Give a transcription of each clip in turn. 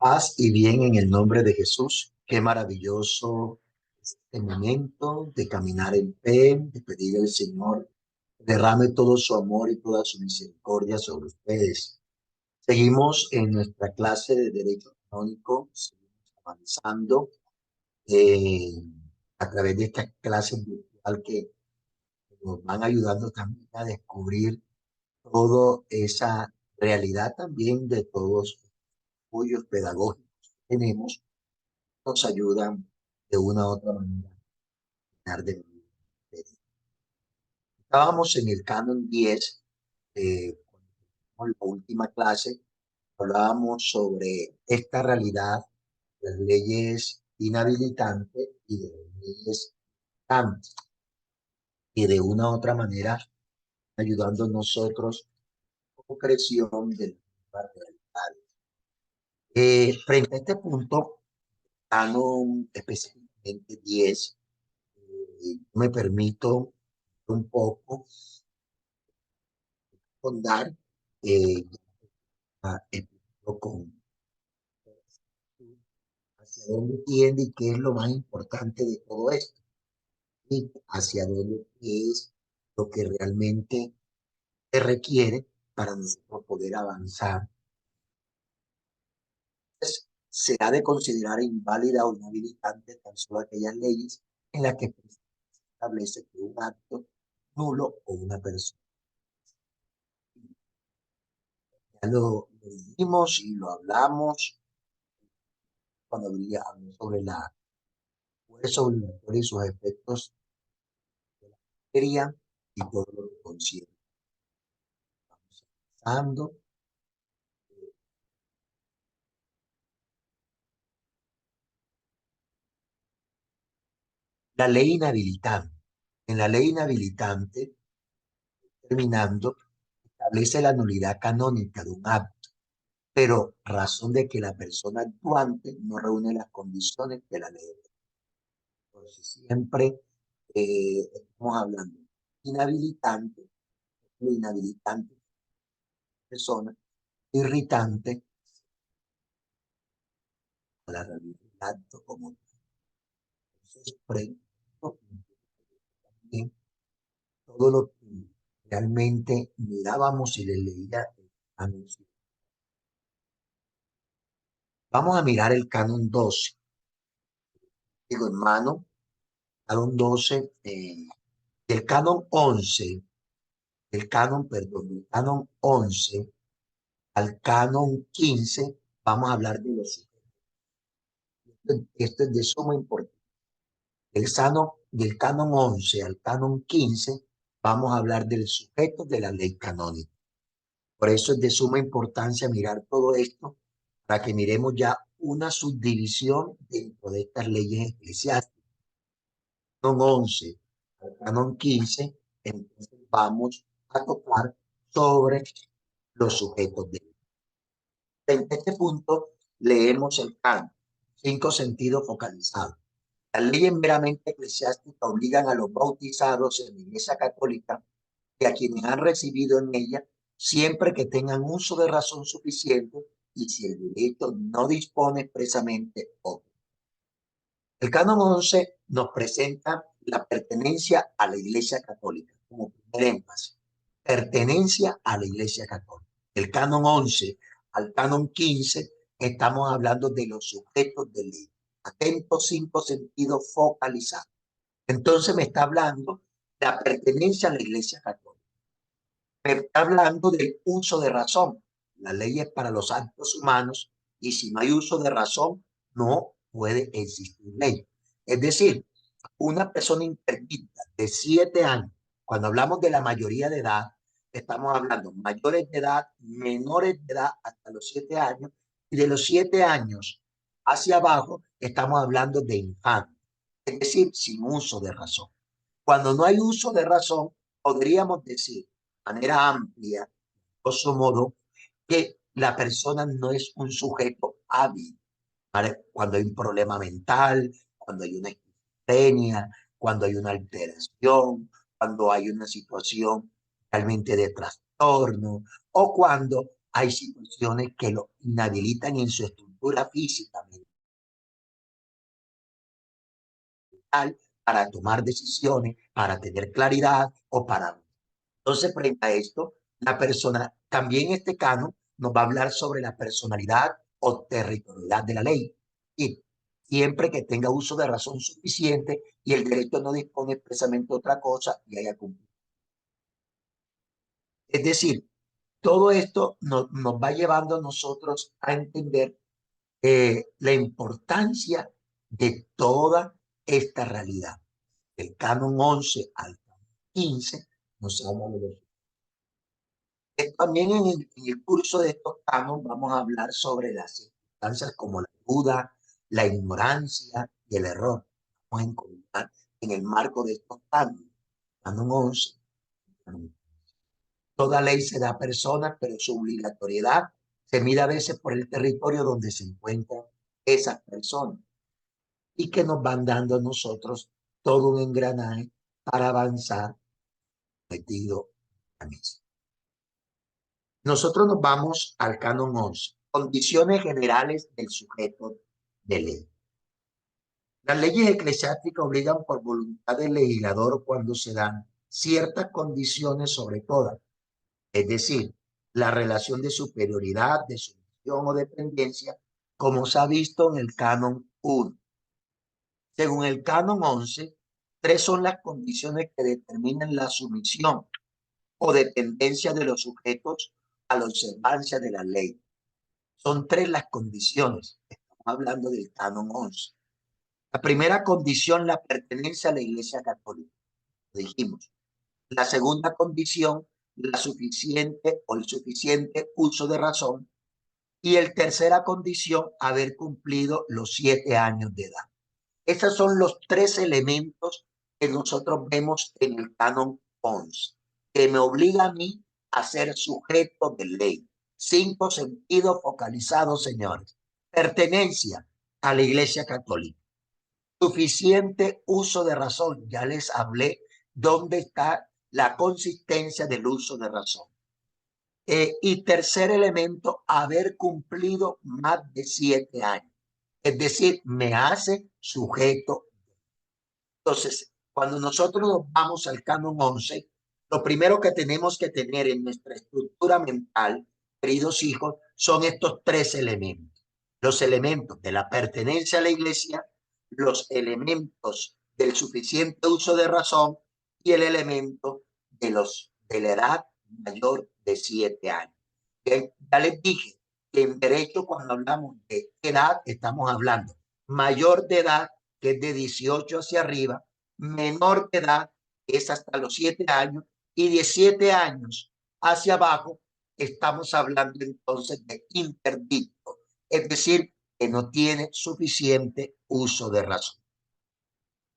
Paz y bien en el nombre de Jesús. Qué maravilloso este momento de caminar en fe, de pedir al Señor que derrame todo su amor y toda su misericordia sobre ustedes. Seguimos en nuestra clase de Derecho Canónico, seguimos avanzando eh, a través de esta clase virtual que nos van ayudando también a descubrir toda esa realidad también de todos los apoyos pedagógicos que tenemos nos ayudan de una u otra manera a dar de vivir. Estábamos en el canon 10, con la última clase, hablábamos sobre esta realidad, las leyes inhabilitantes y de las leyes tantas, y de una u otra manera ayudando nosotros a la concreción de las realidades. Frente a este punto, canon específicamente 10, me permito un poco fondar con hacia dónde tiende y qué es lo más importante de todo esto y hacia dónde es lo que realmente se requiere para nosotros poder avanzar. Entonces, se ha de considerar inválida o inhabilitante tan solo aquellas leyes en las que se establece que un acto nulo o una persona. Ya lo dijimos y lo hablamos cuando hablamos sobre la fuerza obligatoria y sus efectos de la materia y todo lo que concierne. Vamos avanzando. La ley inhabilitante. En la ley inhabilitante, terminando, establece la nulidad canónica de un acto, pero razón de que la persona actuante no reúne las condiciones de la ley. Entonces, siempre estamos hablando inhabilitante, lo inhabilitante, persona, irritante a la realidad del acto como tal. Entonces, también todo lo que realmente mirábamos y le leía a nosotros. Vamos a mirar el canon 12. Digo, hermano, canon 12, del canon 11, del canon 11 al canon 15, vamos a hablar de los sujetos. Esto es de suma importancia. Del canon 11 al canon 15, vamos a hablar del sujeto de la ley canónica. Por eso es de suma importancia mirar todo esto para que miremos ya una subdivisión dentro de estas leyes eclesiásticas. Canon 11 al canon 15, entonces vamos a tocar sobre los sujetos de ley. En este punto leemos el canon, 5 sentidos focalizados. Las leyes meramente eclesiásticas obligan a los bautizados en la Iglesia Católica y a quienes han recibido en ella, siempre que tengan uso de razón suficiente y si el derecho no dispone expresamente otro. El canon 11 nos presenta la pertenencia a la Iglesia Católica como primer énfasis. Pertenencia a la Iglesia Católica. El canon 11 al canon 15 estamos hablando de los sujetos de ley. Atentos, 5 sentidos focalizados. Entonces me está hablando de la pertenencia a la Iglesia Católica. Me está hablando del uso de razón. La ley es para los actos humanos y si no hay uso de razón, no puede existir ley. Es decir, una persona interdicta de 7 años, cuando hablamos de la mayoría de edad, estamos hablando mayores de edad, menores de edad hasta los 7 años, y de los 7 años hacia abajo, estamos hablando de infantes, es decir, sin uso de razón. Cuando no hay uso de razón, podríamos decir de manera amplia, grosso modo, que la persona no es un sujeto hábil. ¿Vale? Cuando hay un problema mental, cuando hay una esquizofrenia, cuando hay una alteración, cuando hay una situación realmente de trastorno o cuando hay situaciones que lo inhabilitan en su estructura estructura física, mental, para tomar decisiones, para tener claridad o para... Entonces, frente a esto, la persona, también este canon nos va a hablar sobre la personalidad o territorialidad de la ley. Y siempre que tenga uso de razón suficiente y el derecho no dispone expresamente de otra cosa y haya cumplido. Es decir, todo esto nos va llevando a nosotros a entender la importancia de toda esta realidad. El canon 11 al 15 nos habla de los... También en el curso de estos canon vamos a hablar sobre las circunstancias como la duda, la ignorancia y el error. Vamos a encontrar en el marco de estos canon. Canon 11. Toda ley se da a personas, pero su obligatoriedad se mide a veces por el territorio donde se encuentran esas personas y que nos van dando a nosotros todo un engranaje para avanzar metido a mí. Nosotros nos vamos al canon 11, condiciones generales del sujeto de ley. Las leyes eclesiásticas obligan por voluntad del legislador cuando se dan ciertas condiciones sobre todas, es decir, la relación de superioridad, de sumisión o dependencia, como se ha visto en el canon 1. Según el canon 11, tres son las condiciones que determinan la sumisión o dependencia de los sujetos a la observancia de la ley. Son tres las condiciones. Estamos hablando del canon 11. La primera condición, la pertenencia a la Iglesia Católica. Lo dijimos. La segunda condición, la suficiente o el suficiente uso de razón. Y el tercera condición, haber cumplido los 7 años de edad. Esos son los tres elementos que nosotros vemos en el canon 11, que me obliga a mí a ser sujeto de ley. 5 sentidos focalizados, señores. Pertenencia a la Iglesia Católica. Suficiente uso de razón. Ya les hablé dónde está la consistencia del uso de razón. Y tercer elemento, haber cumplido más de 7 años. Es decir, me hace sujeto. Entonces, cuando nosotros nos vamos al canon 11, lo primero que tenemos que tener en nuestra estructura mental, queridos hijos, son estos tres elementos. Los elementos de la pertenencia a la iglesia, los elementos del suficiente uso de razón y el elemento de la edad mayor de 7 años. Ya les dije que en derecho, cuando hablamos de edad, estamos hablando mayor de edad, que es de 18 hacia arriba, menor de edad, que es hasta los 7 años, y de 7 años hacia abajo, estamos hablando entonces de interdicto, es decir, que no tiene suficiente uso de razón.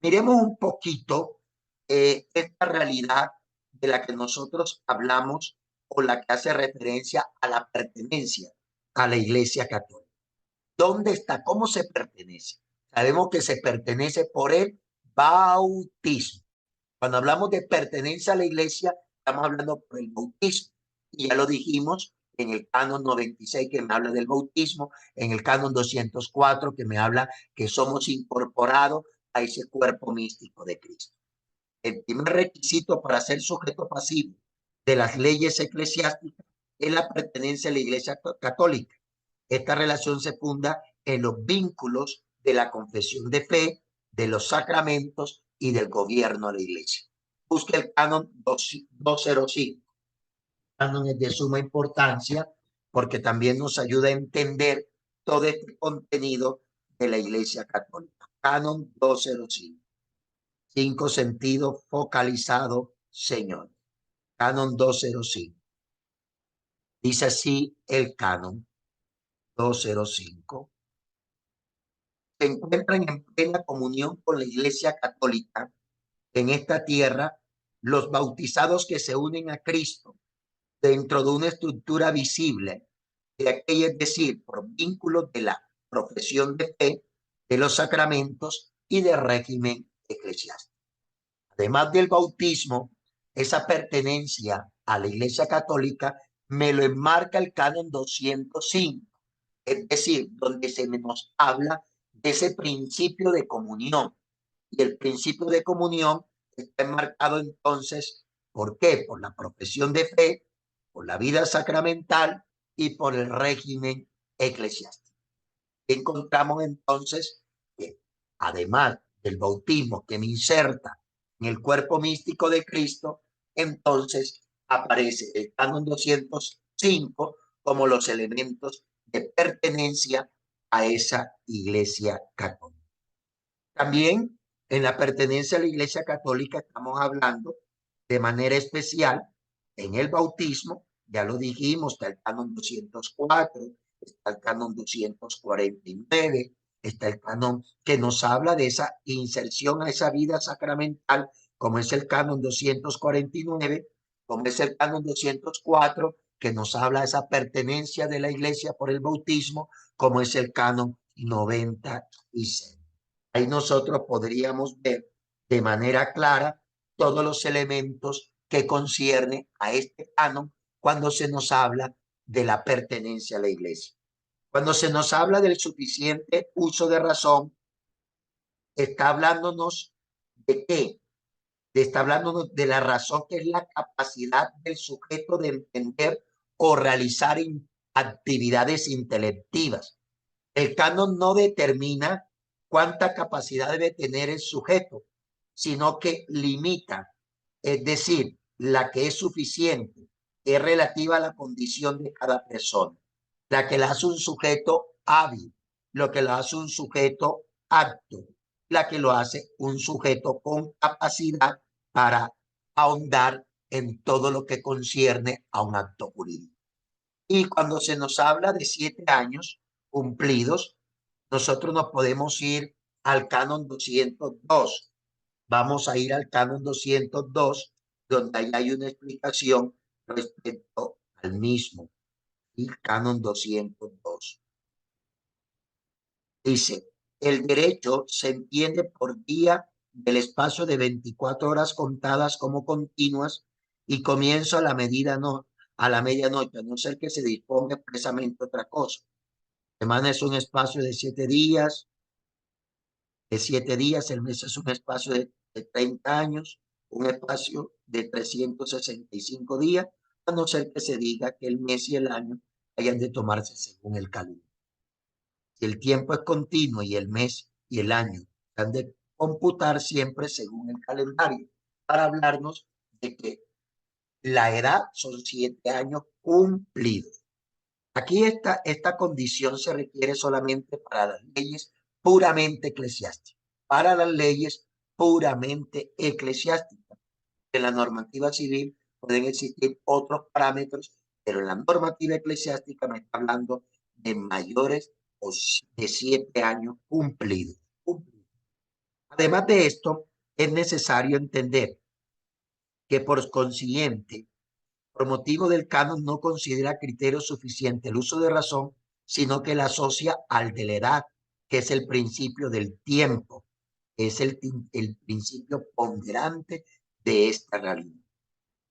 Miremos un poquito esta realidad de la que nosotros hablamos o la que hace referencia a la pertenencia a la Iglesia Católica. ¿Dónde está? ¿Cómo se pertenece? Sabemos que se pertenece por el bautismo. Cuando hablamos de pertenencia a la iglesia, estamos hablando por el bautismo. Y ya lo dijimos en el canon 96 que me habla del bautismo, en el canon 204 que me habla que somos incorporados a ese cuerpo místico de Cristo. El primer requisito para ser sujeto pasivo de las leyes eclesiásticas es la pertenencia a la Iglesia Católica. Esta relación se funda en los vínculos de la confesión de fe, de los sacramentos y del gobierno de la Iglesia. Busque el canon 205. El canon es de suma importancia porque también nos ayuda a entender todo este contenido de la Iglesia Católica. Canon 205. 5 sentidos focalizados, Señor. Canon 205. Dice así el canon 205. Se encuentran en plena comunión con la Iglesia Católica en esta tierra los bautizados que se unen a Cristo dentro de una estructura visible de aquella, es decir, por vínculos de la profesión de fe, de los sacramentos y del régimen eclesiástico. Además del bautismo, esa pertenencia a la Iglesia Católica me lo enmarca el canon 205. es decir, donde se nos habla de ese principio de comunión. Y el principio de comunión está enmarcado entonces, ¿por qué? Por la profesión de fe, por la vida sacramental y por el régimen eclesiástico. Encontramos entonces que además del bautismo que me inserta en el cuerpo místico de Cristo, entonces aparece el canon 205 como los elementos de pertenencia a esa iglesia católica. También en la pertenencia a la iglesia católica estamos hablando de manera especial en el bautismo, ya lo dijimos, está el canon 204, está el canon 249, está el canon que nos habla de esa inserción a esa vida sacramental, como es el canon 249, como es el canon 204, que nos habla de esa pertenencia de la iglesia por el bautismo, como es el canon 96. Ahí nosotros podríamos ver de manera clara todos los elementos que concierne a este canon cuando se nos habla de la pertenencia a la iglesia. Cuando se nos habla del suficiente uso de razón, está hablándonos de qué, está hablándonos de la razón, que es la capacidad del sujeto de entender o realizar actividades intelectivas. El canon no determina cuánta capacidad debe tener el sujeto, sino que limita, es decir, la que es suficiente, es relativa a la condición de cada persona, la que la hace un sujeto hábil, lo que lo hace un sujeto apto, la que lo hace un sujeto con capacidad para ahondar en todo lo que concierne a un acto jurídico. Y cuando se nos habla de 7 años cumplidos, nosotros nos podemos ir al canon 202. Vamos a ir al canon 202, donde ahí hay una explicación respecto al mismo. Y canon 202 dice, el derecho se entiende por día del espacio de 24 horas contadas como continuas y comienzo a la medida no, a la medianoche, a no ser que se disponga expresamente otra cosa. Semana es un espacio de 7 días, el mes es un espacio de 30 años, un espacio de 365 días, a no ser que se diga que el mes y el año hayan de tomarse según el calendario. Si el tiempo es continuo y el mes y el año han de computar siempre según el calendario, para hablarnos de que la edad son 7 años cumplidos. Aquí esta condición se requiere solamente para las leyes puramente eclesiásticas. Para las leyes puramente eclesiásticas. En la normativa civil pueden existir otros parámetros, pero en la normativa eclesiástica me está hablando de mayores de 7 años cumplidos. Además de esto, es necesario entender que por consiguiente, por motivo del canon no considera criterio suficiente el uso de razón, sino que la asocia al de la edad, que es el principio del tiempo, es el principio ponderante de esta realidad.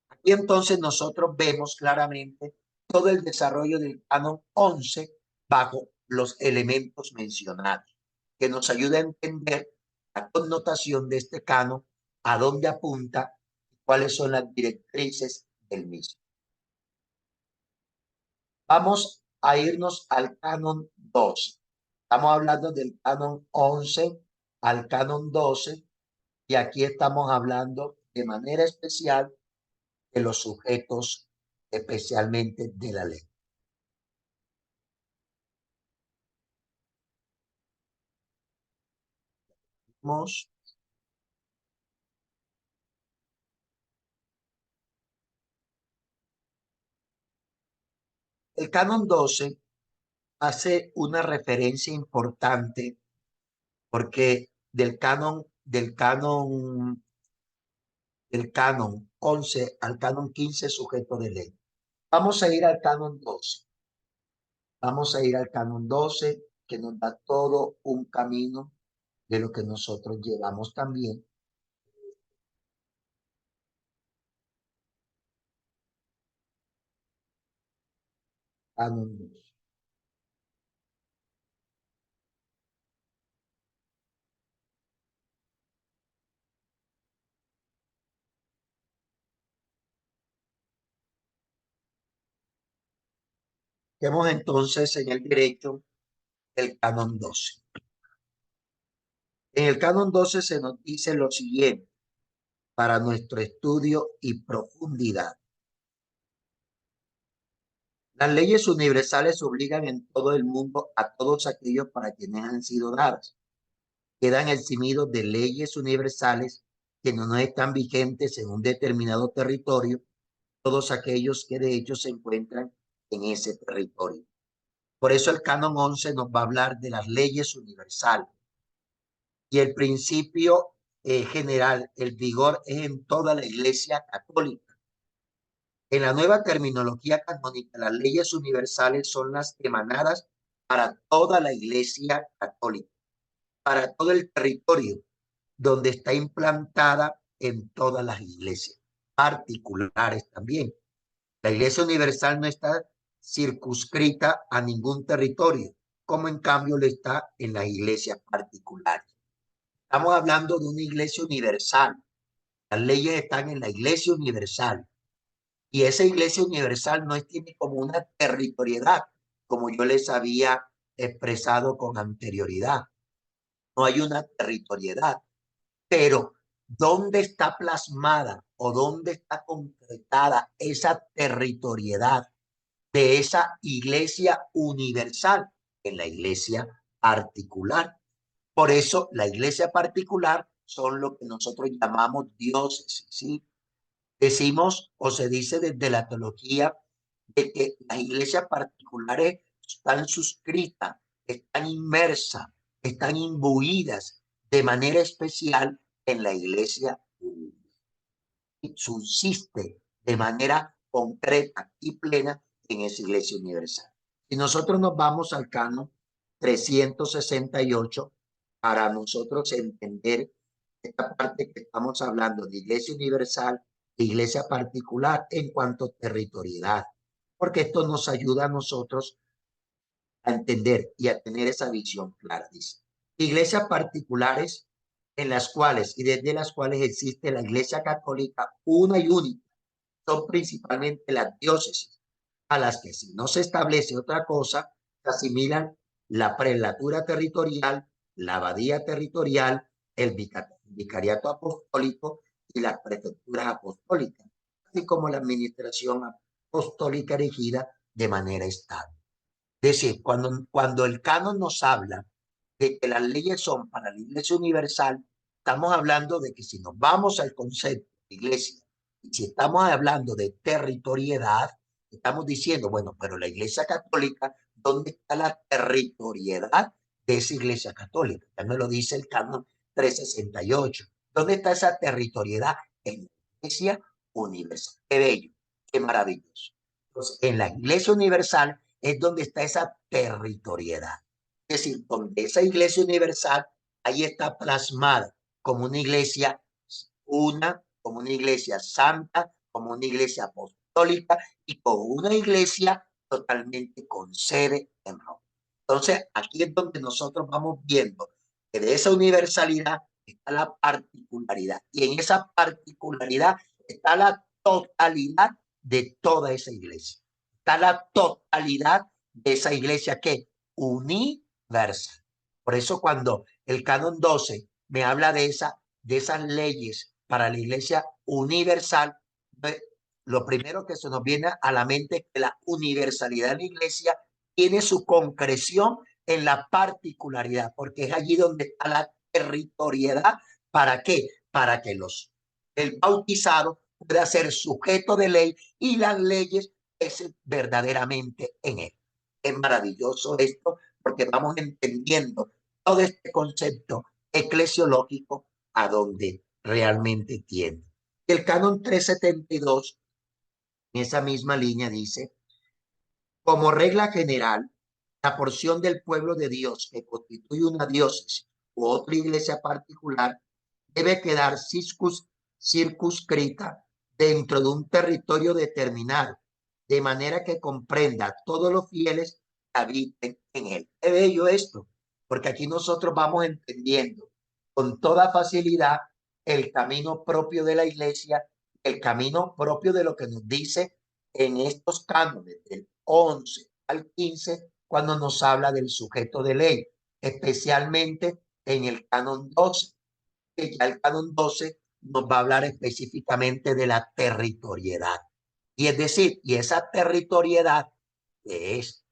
Aquí entonces nosotros vemos claramente todo el desarrollo del canon 11 bajo los elementos mencionados, que nos ayuda a entender la connotación de este canon, a dónde apunta, cuáles son las directrices del mismo. Vamos a irnos al canon 12. Estamos hablando del canon 11 al canon 12 y aquí estamos hablando de manera especial de los sujetos especialmente de la ley. Vamos. El canon 12 hace una referencia importante porque del canon 11 al canon 15 sujeto de ley. Vamos a ir al canon 12. Vamos a ir al canon 12 que nos da todo un camino de lo que nosotros llevamos también. Canon 12. Vemos entonces en el derecho el canon 12. En el canon 12 se nos dice lo siguiente para nuestro estudio y profundidad. Las leyes universales obligan en todo el mundo a todos aquellos para quienes han sido dadas. Quedan eximidos de leyes universales que no están vigentes en un determinado territorio, todos aquellos que de hecho se encuentran en ese territorio. Por eso el canon 11 nos va a hablar de las leyes universales. Y el principio general, el vigor es en toda la Iglesia católica. En la nueva terminología canónica, las leyes universales son las emanadas para toda la Iglesia católica, para todo el territorio donde está implantada en todas las iglesias, particulares también. La Iglesia universal no está circunscrita a ningún territorio, como en cambio lo está en las iglesias particulares. Estamos hablando de una iglesia universal. Las leyes están en la iglesia universal. Y esa iglesia universal no tiene como una territorialidad, como yo les había expresado con anterioridad. No hay una territorialidad. Pero, ¿dónde está plasmada o dónde está concretada esa territorialidad de esa iglesia universal? En la iglesia particular. Por eso la iglesia particular son lo que nosotros llamamos diócesis, ¿sí? Decimos o se dice desde la teología de que las iglesias particulares están suscritas, están inmersas, están imbuidas de manera especial en la iglesia y subsiste de manera concreta y plena en esa iglesia universal. Si nosotros nos vamos al canon 368, para nosotros entender esta parte que estamos hablando de iglesia universal e iglesia particular en cuanto a territorialidad, porque esto nos ayuda a nosotros a entender y a tener esa visión clara. Dice, iglesias particulares en las cuales y desde las cuales existe la iglesia católica una y única, son principalmente las diócesis, a las que si no se establece otra cosa, se asimilan la prelatura territorial, la abadía territorial, el vicariato apostólico y las prefecturas apostólicas, así como la administración apostólica erigida de manera estable. Es decir, cuando el canon nos habla de que las leyes son para la iglesia universal, estamos hablando de que si nos vamos al concepto de iglesia, y si estamos hablando de territorialidad, estamos diciendo, bueno, pero la iglesia católica, ¿dónde está la territorialidad de esa iglesia católica? Ya me lo dice el canon 368. ¿Dónde está esa territorialidad? En la iglesia universal. Qué bello, qué maravilloso. Entonces, en la iglesia universal es donde está esa territorialidad. Es decir, donde esa iglesia universal, ahí está plasmada como una iglesia como una iglesia santa, como una iglesia apostólica y como una iglesia totalmente con sede en Roma. Entonces, aquí es donde nosotros vamos viendo que de esa universalidad está la particularidad y en esa particularidad está la totalidad de toda esa iglesia. Está la totalidad de esa iglesia que universal. Por eso cuando el canon 12 me habla de esas leyes para la iglesia universal, lo primero que se nos viene a la mente es que la universalidad de la iglesia tiene su concreción en la particularidad, porque es allí donde está la territorialidad. ¿Para qué? Para que el bautizado pueda ser sujeto de ley y las leyes es verdaderamente en él. Es maravilloso esto porque vamos entendiendo todo este concepto eclesiológico a donde realmente tiende. El canon 372, en esa misma línea, dice, como regla general, la porción del pueblo de Dios que constituye una diócesis u otra iglesia particular debe quedar circunscrita dentro de un territorio determinado, de manera que comprenda a todos los fieles que habiten en él. Es bello esto, porque aquí nosotros vamos entendiendo con toda facilidad el camino propio de la iglesia, el camino propio de lo que nos dice en estos cánones del 11 al 15 cuando nos habla del sujeto de ley, especialmente en el canon 12, que ya el canon 12 nos va a hablar específicamente de la territoriedad. Y es decir, y esa territoriedad que es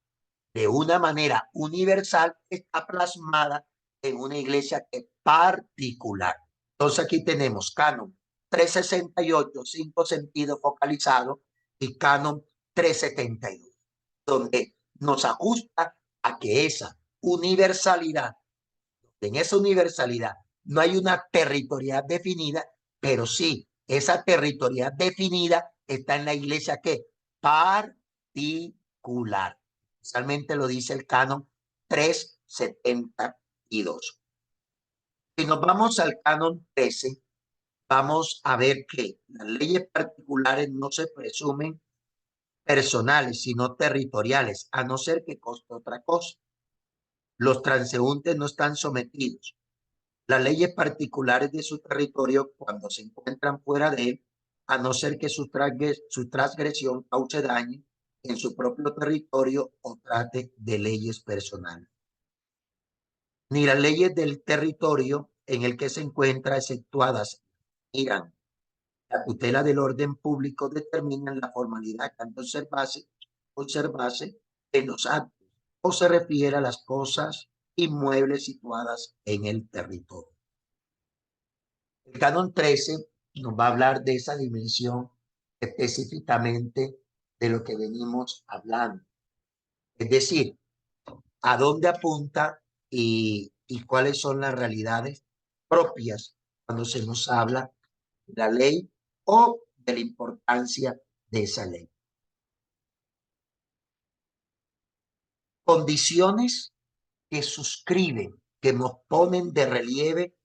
de una manera universal está plasmada en una iglesia que es particular. Entonces aquí tenemos canon 368, 5 sentidos focalizados, y canon 372, donde nos ajusta a que esa universalidad, en esa universalidad no hay una territorialidad definida, pero sí, esa territorialidad definida está en la iglesia que particular. Especialmente lo dice el canon 372. Si nos vamos al canon 13, vamos a ver que las leyes particulares no se presumen personales, sino territoriales, a no ser que conste otra cosa. Los transeúntes no están sometidos las leyes particulares de su territorio cuando se encuentran fuera de él, a no ser que su transgresión cause daño en su propio territorio o trate de leyes personales. Ni las leyes del territorio en el que se encuentra exceptuadas miran la tutela del orden público determinan la formalidad que han de observarse en los actos o se refiere a las cosas inmuebles situadas en el territorio. El canon 13 nos va a hablar de esa dimensión específicamente de lo que venimos hablando. Es decir, a dónde apunta y cuáles son las realidades propias cuando se nos habla de la ley o de la importancia de esa ley. Condiciones que suscriben, que nos ponen de relieve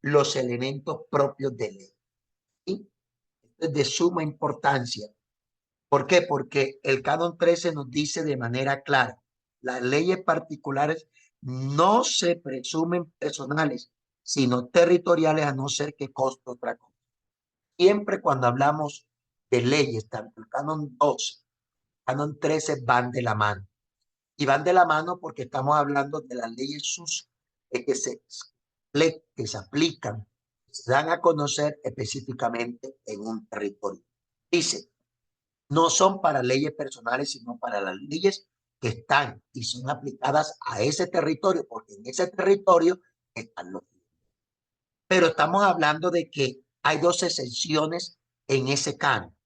los elementos propios de ley. ¿Sí? Esto es de suma importancia. ¿Por qué? Porque el canon 13 nos dice de manera clara, las leyes particulares no se presumen personales, sino territoriales, a no ser que conste otra cosa. Siempre cuando hablamos de leyes, tanto el canon 12, el canon 13 van de la mano. Y van de la mano porque estamos hablando de las leyes que se aplican, que se dan a conocer específicamente en un territorio. Dice, no son para leyes personales, sino para las leyes que están y son aplicadas a ese territorio, porque en ese territorio están los fieles. Pero estamos hablando de que hay dos excepciones en ese canon,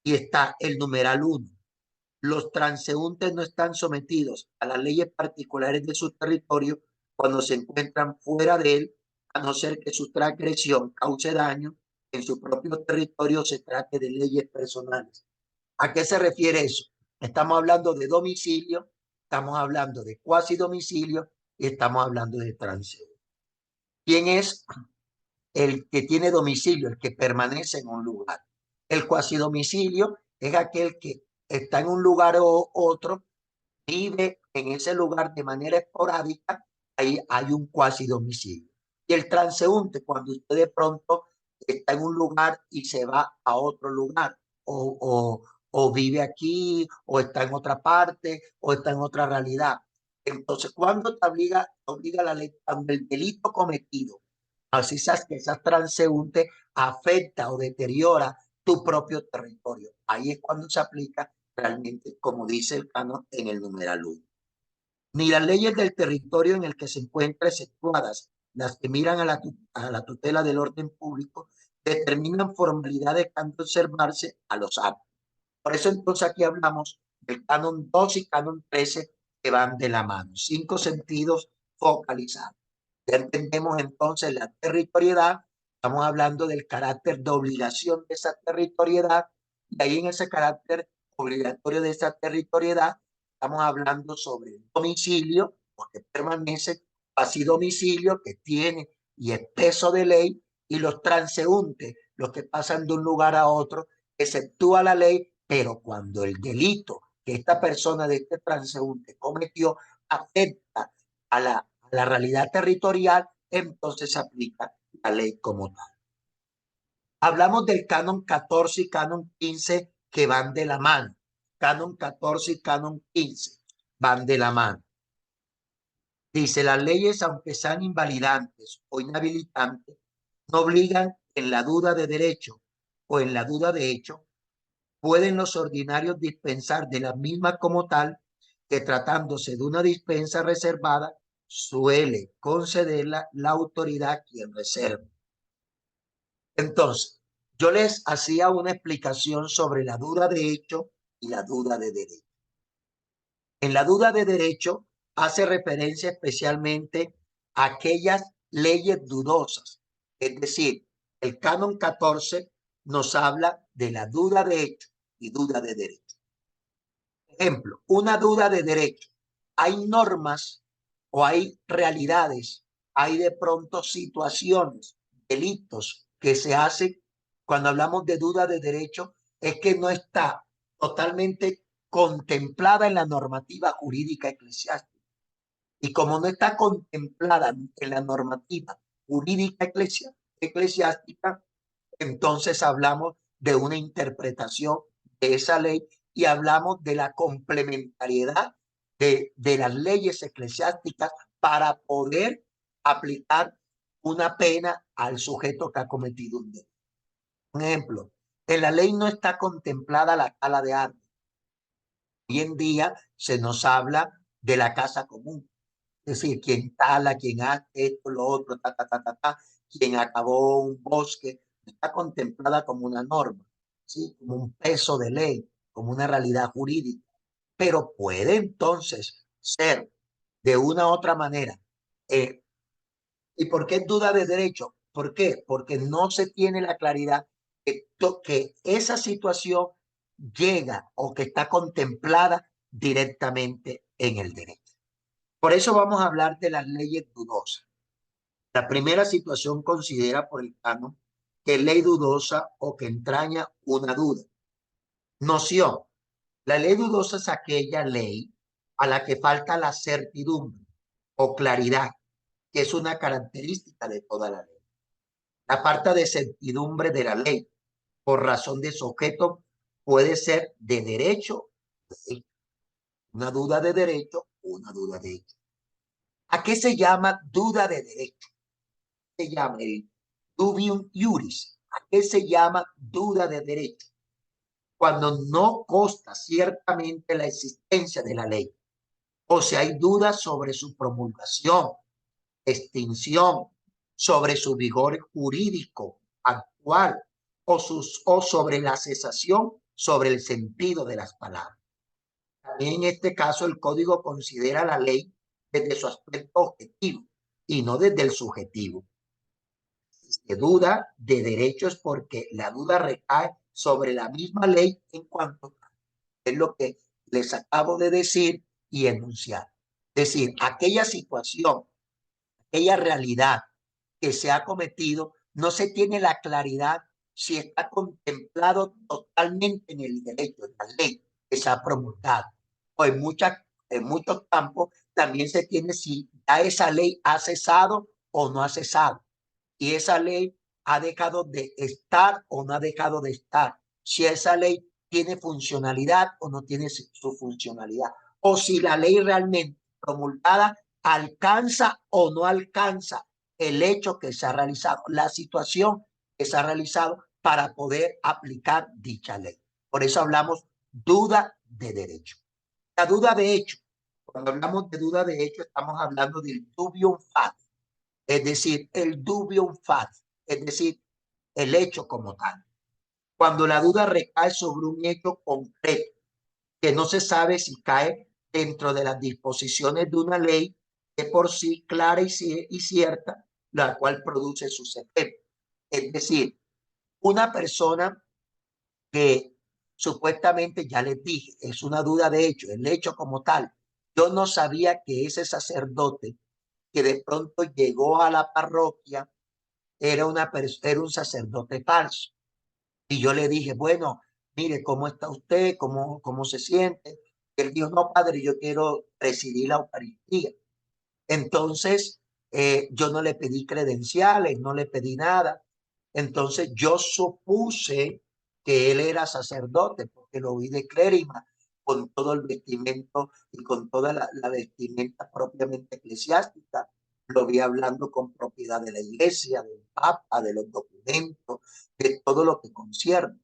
y está el numeral 1. Los transeúntes no están sometidos a las leyes particulares de su territorio cuando se encuentran fuera de él, a no ser que su transgresión cause daño en su propio territorio se trate de leyes personales. ¿A qué se refiere eso? Estamos hablando de domicilio, estamos hablando de cuasi domicilio y estamos hablando de transeúnte. ¿Quién es el que tiene domicilio, el que permanece en un lugar? El cuasi domicilio es aquel que está en un lugar o otro, vive en ese lugar de manera esporádica, ahí hay un cuasi domicilio. Y el transeúnte, cuando usted de pronto está en un lugar y se va a otro lugar, o vive aquí, o está en otra parte, o está en otra realidad. Entonces, cuando te obliga la ley, cuando el delito cometido, así que esa transeúnte afecta o deteriora tu propio territorio. Ahí es cuando se aplica realmente, como dice el canon en el numeral 1. Ni las leyes del territorio en el que se encuentran exceptuadas, las que miran a la tutela del orden público, determinan formalidades que han de observarse a los actos. Por eso entonces aquí hablamos del canon 2 y canon 13 que van de la mano, 5 sentidos focalizados. Ya entendemos entonces la territorialidad, estamos hablando del carácter de obligación de esa territorialidad, y ahí en ese carácter obligatorio de esa territorialidad, estamos hablando sobre el domicilio, porque permanece, así domicilio que tiene y es peso de ley, y los transeúntes, los que pasan de un lugar a otro, exceptúa la ley, pero cuando el delito que esta persona de este transeúnte cometió afecta a la realidad territorial, entonces se aplica la ley como tal. Hablamos del canon 14 y canon 15 que van de la mano. Canon 14 y Canon 15 van de la mano. Dice, las leyes, aunque sean invalidantes o inhabilitantes, no obligan en la duda de derecho o en la duda de hecho, pueden los ordinarios dispensar de la misma como tal, que tratándose de una dispensa reservada, suele concederla la autoridad quien reserva. Entonces, yo les hacía una explicación sobre la duda de hecho y la duda de derecho. En la duda de derecho hace referencia especialmente a aquellas leyes dudosas, es decir, el canon 14 nos habla de la duda de hecho y duda de derecho. Ejemplo, una duda de derecho. Hay normas o hay realidades, hay de pronto situaciones, delitos que se hacen cuando hablamos de duda de derecho, es que no está totalmente contemplada en la normativa jurídica eclesiástica. Y como no está contemplada en la normativa jurídica eclesiástica, entonces hablamos de una interpretación de esa ley y hablamos de la complementariedad de las leyes eclesiásticas para poder aplicar una pena al sujeto que ha cometido un delito. Un ejemplo, en la ley no está contemplada la tala de árboles. Hoy en día se nos habla de la casa común, es decir, quien tala, quien hace esto, lo otro, quien acabó un bosque, está contemplada como una norma, ¿sí? Como un peso de ley, como una realidad jurídica, pero puede entonces ser de una u otra manera. Eh, ¿Y por qué es duda de derecho? ¿Por qué? Porque no se tiene la claridad que esa situación llega o que está contemplada directamente en el derecho. Por eso vamos a hablar de las leyes dudosas. La primera situación considera por el canon que es ley dudosa o que entraña una duda. Noción. La ley dudosa es aquella ley a la que falta la certidumbre o claridad, que es una característica de toda la ley. La falta de certidumbre de la ley por razón de su objeto puede ser de derecho, una duda de derecho, una duda de hecho. ¿A qué se llama duda de derecho? Se llama el dubium iuris. ¿A qué se llama duda de derecho? Cuando no consta ciertamente la existencia de la ley, o si hay dudas sobre su promulgación, extinción, sobre su vigor jurídico actual, o sobre la cesación, sobre el sentido de las palabras. También en este caso el código considera la ley desde su aspecto objetivo y no desde el subjetivo. Se duda de derechos porque la duda recae sobre la misma ley en cuanto es lo que les acabo de decir y enunciar. Es decir, aquella situación, aquella realidad que se ha cometido, no se tiene la claridad si está contemplado totalmente en el derecho, en la ley que se ha promulgado. O en muchos campos también se tiene si ya esa ley ha cesado o no ha cesado. Y esa ley ha dejado de estar o no ha dejado de estar. Si esa ley tiene funcionalidad o no tiene su funcionalidad. O si la ley realmente promulgada alcanza o no alcanza el hecho que se ha realizado, la situación que se ha realizado para poder aplicar dicha ley. Por eso hablamos duda de derecho. La duda de hecho, cuando hablamos de duda de hecho, estamos hablando del dubium facie, es decir, el dubium facie, es decir, el hecho como tal. Cuando la duda recae sobre un hecho concreto, que no se sabe si cae dentro de las disposiciones de una ley de por sí clara y cierta, la cual produce sus efectos. Es decir, una persona que supuestamente, ya les dije, es una duda de hecho, el hecho como tal. Yo no sabía que ese sacerdote que de pronto llegó a la parroquia era un sacerdote falso. Y yo le dije, bueno, mire, ¿cómo está usted? ¿Cómo se siente? Y él dijo, no, padre, yo quiero presidir la Eucaristía. Entonces, yo no le pedí credenciales, no le pedí nada. Entonces, yo supuse que él era sacerdote, porque lo vi de clérima. con todo el vestimento y con toda la vestimenta propiamente eclesiástica. Lo vi hablando con propiedad de la iglesia, del papa, de los documentos, de todo lo que concierne.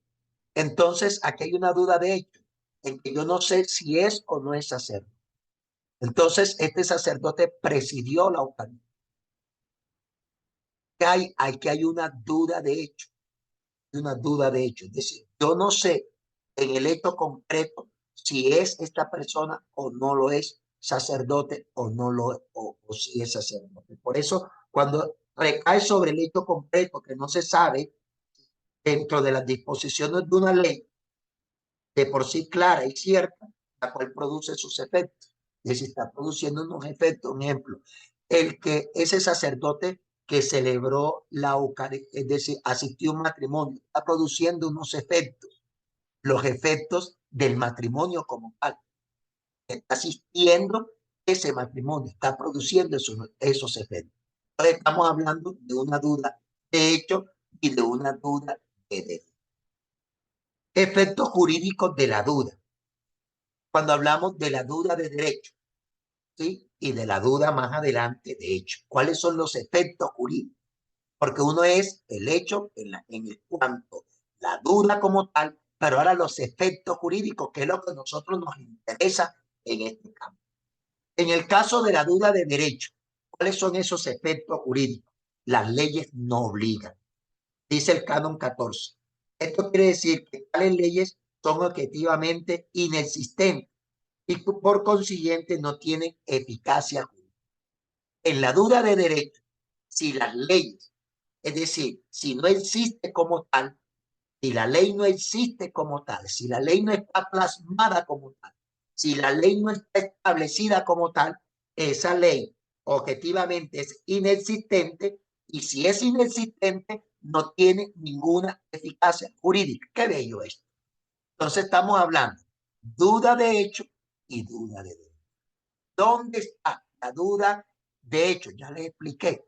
Entonces, aquí hay una duda de hecho, en que yo no sé si es o no es sacerdote. Entonces, este sacerdote presidió la Eucaristía. Que hay una duda de hecho, una duda de hecho. Es decir, yo no sé en el hecho concreto si es esta persona o no lo es sacerdote o no lo o si es sacerdote. Por eso, cuando recae sobre el hecho concreto que no se sabe dentro de las disposiciones de una ley de por sí clara y cierta, la cual produce sus efectos. Es decir, está produciendo unos efectos. Un ejemplo, el que ese sacerdote que celebró la Eucaristía, es decir, asistió a un matrimonio, está produciendo unos efectos, los efectos del matrimonio como tal. Está asistiendo ese matrimonio, está produciendo esos efectos. Entonces, estamos hablando de una duda de hecho y de una duda de derecho. Efectos jurídicos de la duda. Cuando hablamos de la duda de derecho, ¿sí? Y de la duda más adelante de hecho. ¿Cuáles son los efectos jurídicos? Porque uno es el hecho en el cuanto, la duda como tal, pero ahora los efectos jurídicos, que es lo que a nosotros nos interesa en este campo. En el caso de la duda de derecho, ¿cuáles son esos efectos jurídicos? Las leyes no obligan. Dice el canon 14. Esto quiere decir que tales leyes son objetivamente inexistentes y por consiguiente no tienen eficacia jurídica. En la duda de derecho, si las leyes, es decir, si no existe como tal, si la ley no existe como tal, si la ley no está plasmada como tal, si la ley no está establecida como tal, esa ley objetivamente es inexistente y si es inexistente no tiene ninguna eficacia jurídica. Qué bello esto. Entonces estamos hablando duda de hecho y duda de derecho. ¿Dónde está la duda de hecho? Ya les expliqué.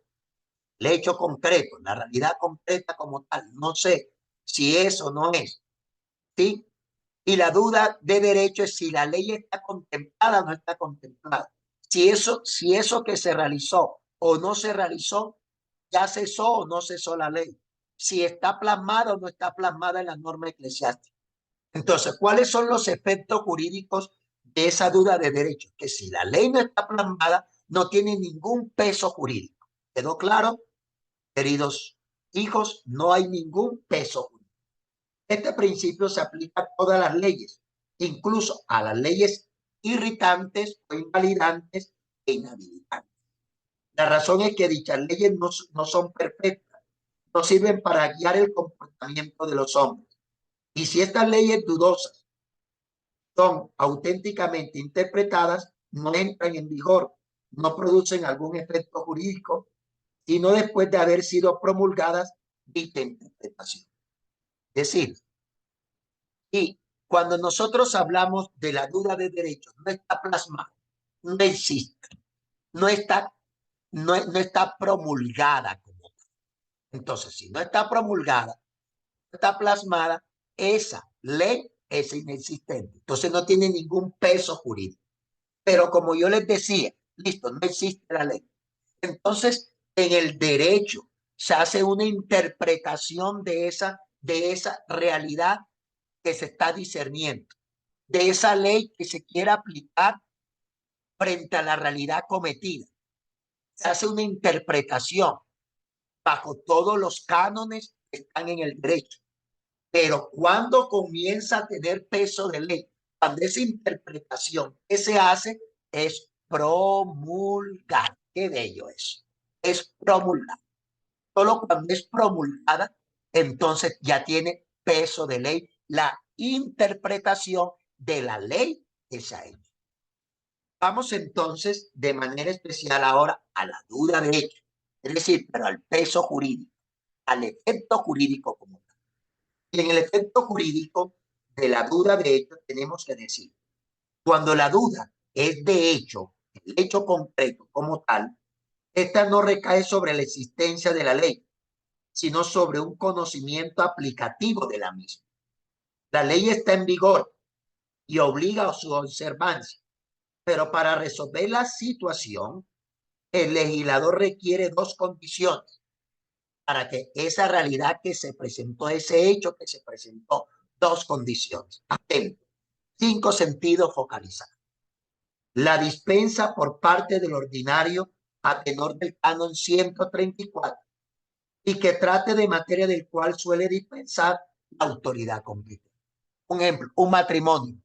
El hecho concreto, la realidad concreta como tal. No sé si eso no es, ¿sí? Y la duda de derecho es si la ley está contemplada o no está contemplada. Si eso que se realizó o no se realizó, ya cesó o no cesó la ley. Si está plasmada o no está plasmada en la norma eclesiástica. Entonces, ¿cuáles son los efectos jurídicos de esa duda de derecho? Que si la ley no está plasmada, no tiene ningún peso jurídico. ¿Quedó claro? Queridos hijos, no hay ningún peso jurídico. Este principio se aplica a todas las leyes, incluso a las leyes irritantes o invalidantes e inhabilitantes. La razón es que dichas leyes no son perfectas, no sirven para guiar el comportamiento de los hombres. Y si estas leyes dudosas son auténticamente interpretadas, no entran en vigor, no producen algún efecto jurídico, sino después de haber sido promulgadas dicha interpretación. Es decir, y cuando nosotros hablamos de la duda de derechos, no está plasmada, no existe, no está, no está promulgada como tal. Entonces, si no está promulgada, no está plasmada, esa ley es inexistente. Entonces no tiene ningún peso jurídico. Pero como yo les decía, listo, no existe la ley. Entonces, en el derecho se hace una interpretación de esa realidad que se está discerniendo, de esa ley que se quiere aplicar frente a la realidad cometida. Se hace una interpretación bajo todos los cánones que están en el derecho. Pero cuando comienza a tener peso de ley, cuando esa interpretación que se hace es promulgar. Qué bello eso. Es promulgar. Solo cuando es promulgada, entonces ya tiene peso de ley la interpretación de la ley que se ha hecho. Vamos entonces de manera especial ahora a la duda de hecho, es decir, pero al peso jurídico, al efecto jurídico como tal. Y en el efecto jurídico de la duda de hecho tenemos que decir, cuando la duda es de hecho, el hecho concreto como tal, esta no recae sobre la existencia de la ley, sino sobre un conocimiento aplicativo de la misma. La ley está en vigor y obliga a su observancia. Pero para resolver la situación, el legislador requiere dos condiciones para que esa realidad que se presentó, ese hecho que se presentó, dos condiciones. Atento. 5 sentidos focalizados. La dispensa por parte del ordinario a tenor del canon 134 y que trate de materia del cual suele dispensar la autoridad competente. Un ejemplo, un matrimonio.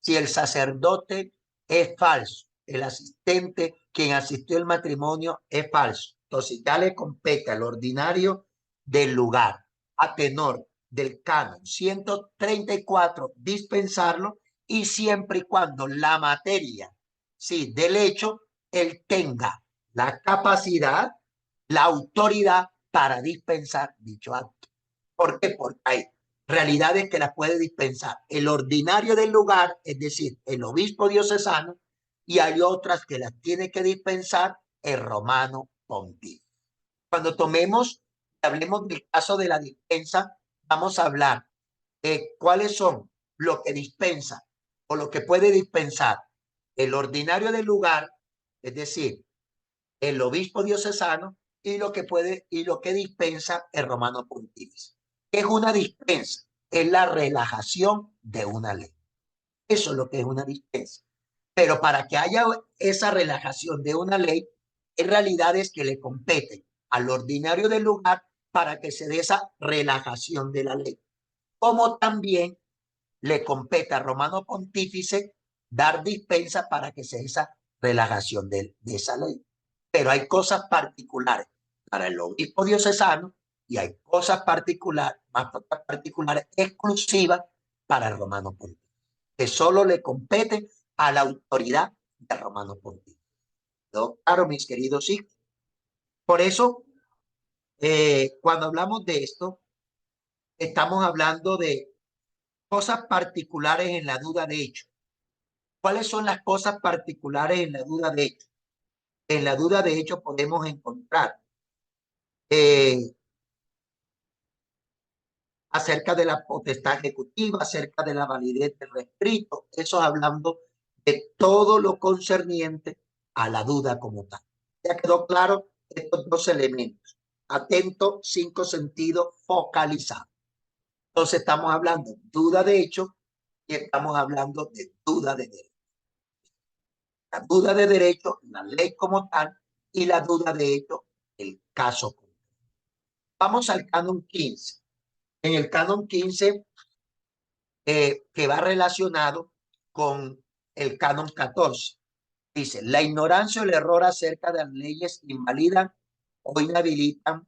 Si el sacerdote es falso, el asistente, quien asistió al matrimonio, es falso, entonces ya le compete al ordinario del lugar, a tenor del canon 134, dispensarlo, y siempre y cuando la materia, sí, del hecho, él tenga la capacidad, la autoridad para dispensar dicho acto. ¿Por qué? Porque hay realidades que las puede dispensar el ordinario del lugar, es decir, el obispo diocesano, y hay otras que las tiene que dispensar el romano pontífice. Cuando hablemos del caso de la dispensa, vamos a hablar de cuáles son lo que dispensa o lo que puede dispensar el ordinario del lugar, es decir, el obispo diocesano, y lo que dispensa el romano pontífice. ¿Qué es una dispensa? Es la relajación de una ley. Eso es lo que es una dispensa. Pero para que haya esa relajación de una ley, hay realidades que le competen al ordinario del lugar para que se dé esa relajación de la ley. Como también le compete al romano pontífice dar dispensa para que se dé esa relajación de esa ley. Pero hay cosas particulares para el obispo diocesano y hay cosas particulares, más particulares, exclusivas para el romano pontífice, que solo le competen a la autoridad del romano pontífice. ¿No? Claro, mis queridos hijos. Por eso, cuando hablamos de esto, estamos hablando de cosas particulares en la duda de hecho. ¿Cuáles son las cosas particulares en la duda de hecho? En la duda de hecho podemos encontrar eh, acerca de la potestad ejecutiva, acerca de la validez del rescrito, eso hablando de todo lo concerniente a la duda como tal. ¿Ya quedó claro estos dos elementos? Atento, 5 sentidos focalizados. Entonces estamos hablando de duda de hecho y estamos hablando de duda de derecho. La duda de derecho, la ley como tal, y la duda de hecho, el caso. Vamos al canon 15. En el canon 15, que va relacionado con el canon 14. Dice, la ignorancia o el error acerca de las leyes invalidan o inhabilitan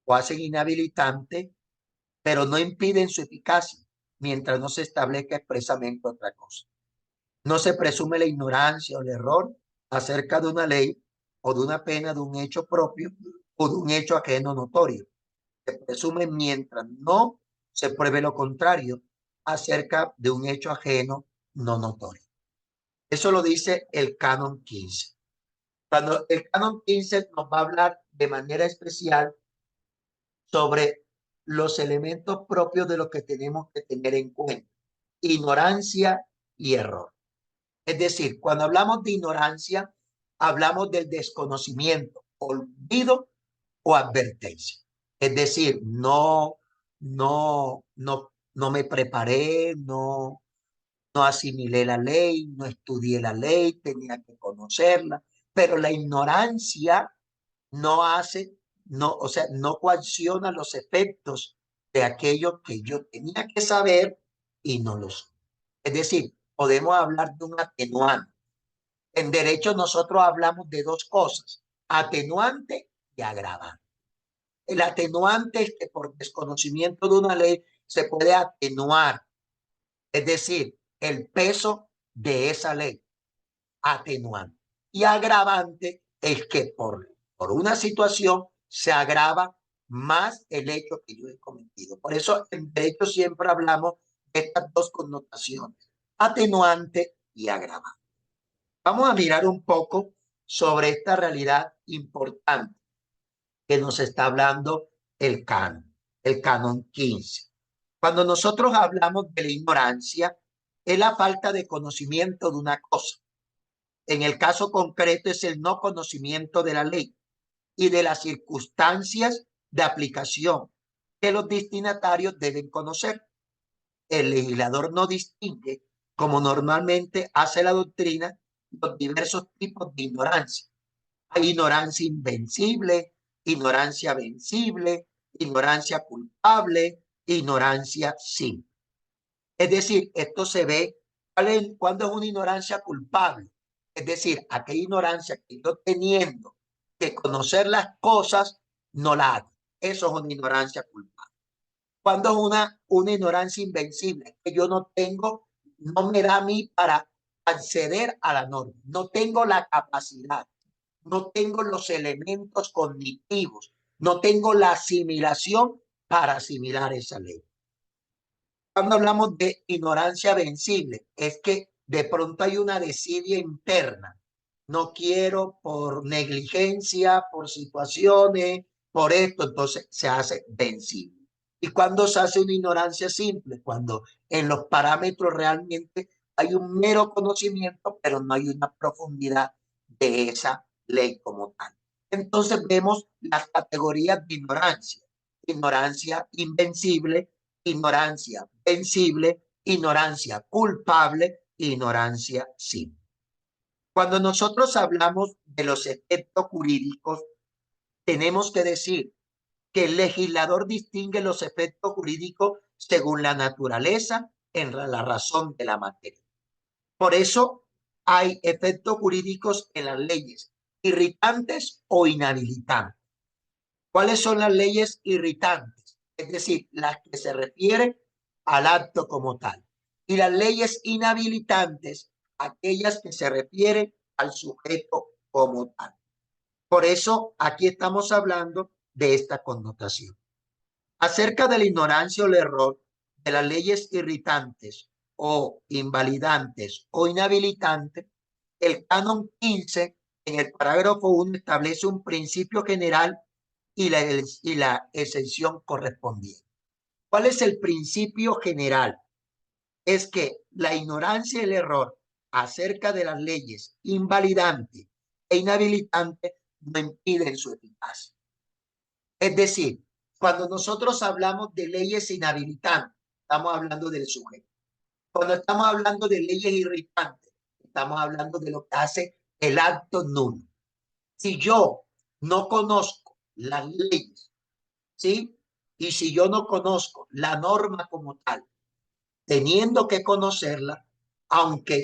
o hacen inhabilitante, pero no impiden su eficacia mientras no se establezca expresamente otra cosa. No se presume la ignorancia o el error acerca de una ley o de una pena de un hecho propio o de un hecho ajeno notorio. Se presume mientras no se pruebe lo contrario acerca de un hecho ajeno no notorio. Eso lo dice el canon 15. Cuando el canon 15 nos va a hablar de manera especial sobre los elementos propios de lo que tenemos que tener en cuenta: ignorancia y error. Es decir, cuando hablamos de ignorancia, hablamos del desconocimiento, olvido o advertencia. Es decir, no me preparé, no asimilé la ley, no estudié la ley, tenía que conocerla, pero la ignorancia no hace, no, o sea, no coacciona los efectos de aquello que yo tenía que saber y no lo sé. Es decir, podemos hablar de un atenuante. En derecho nosotros hablamos de dos cosas: atenuante y agravante. El atenuante es que por desconocimiento de una ley se puede atenuar, es decir, el peso de esa ley, atenuante. Y agravante es que por una situación se agrava más el hecho que yo he cometido. Por eso en derecho siempre hablamos de estas dos connotaciones: atenuante y agravante. Vamos a mirar un poco sobre esta realidad importante que nos está hablando el canon 15. Cuando nosotros hablamos de la ignorancia, es la falta de conocimiento de una cosa. En el caso concreto es el no conocimiento de la ley y de las circunstancias de aplicación que los destinatarios deben conocer. El legislador no distingue, como normalmente hace la doctrina, los diversos tipos de ignorancia. Hay ignorancia invencible, ignorancia vencible, ignorancia culpable, ignorancia simple. Es decir, esto se ve cuando es una ignorancia culpable. Es decir, aquella ignorancia que yo teniendo que conocer las cosas, no la hago. Eso es una ignorancia culpable. Cuando es una ignorancia invencible, que yo no tengo, no me da a mí para acceder a la norma. No tengo la capacidad, no tengo los elementos cognitivos, no tengo la asimilación para asimilar esa ley. Cuando hablamos de ignorancia vencible, es que de pronto hay una desidia interna. No quiero por negligencia, por situaciones, por esto, entonces se hace vencible. ¿Y cuando se hace una ignorancia simple? Cuando en los parámetros realmente hay un mero conocimiento, pero no hay una profundidad de esa ley como tal. Entonces vemos las categorías de ignorancia. Ignorancia invencible, ignorancia vencible, ignorancia culpable, ignorancia simple. Cuando nosotros hablamos de los efectos jurídicos, tenemos que decir que el legislador distingue los efectos jurídicos según la naturaleza en la razón de la materia. Por eso hay efectos jurídicos en las leyes irritantes o inhabilitantes. ¿Cuáles son las leyes irritantes? Es decir, las que se refieren al acto como tal. Y las leyes inhabilitantes, aquellas que se refieren al sujeto como tal. Por eso aquí estamos hablando de esta connotación. Acerca de la ignorancia o el error de las leyes irritantes o invalidantes o inhabilitantes, el canon 15 en el parágrafo 1 establece un principio general y la exención correspondiente. ¿Cuál es el principio general? Es que la ignorancia y el error acerca de las leyes invalidantes e inhabilitantes no impiden su eficacia. Es decir, cuando nosotros hablamos de leyes inhabilitantes, estamos hablando del sujeto. Cuando estamos hablando de leyes irritantes, estamos hablando de lo que hace el acto nulo. Si yo no conozco las leyes, ¿sí? Y si yo no conozco la norma como tal, teniendo que conocerla, aunque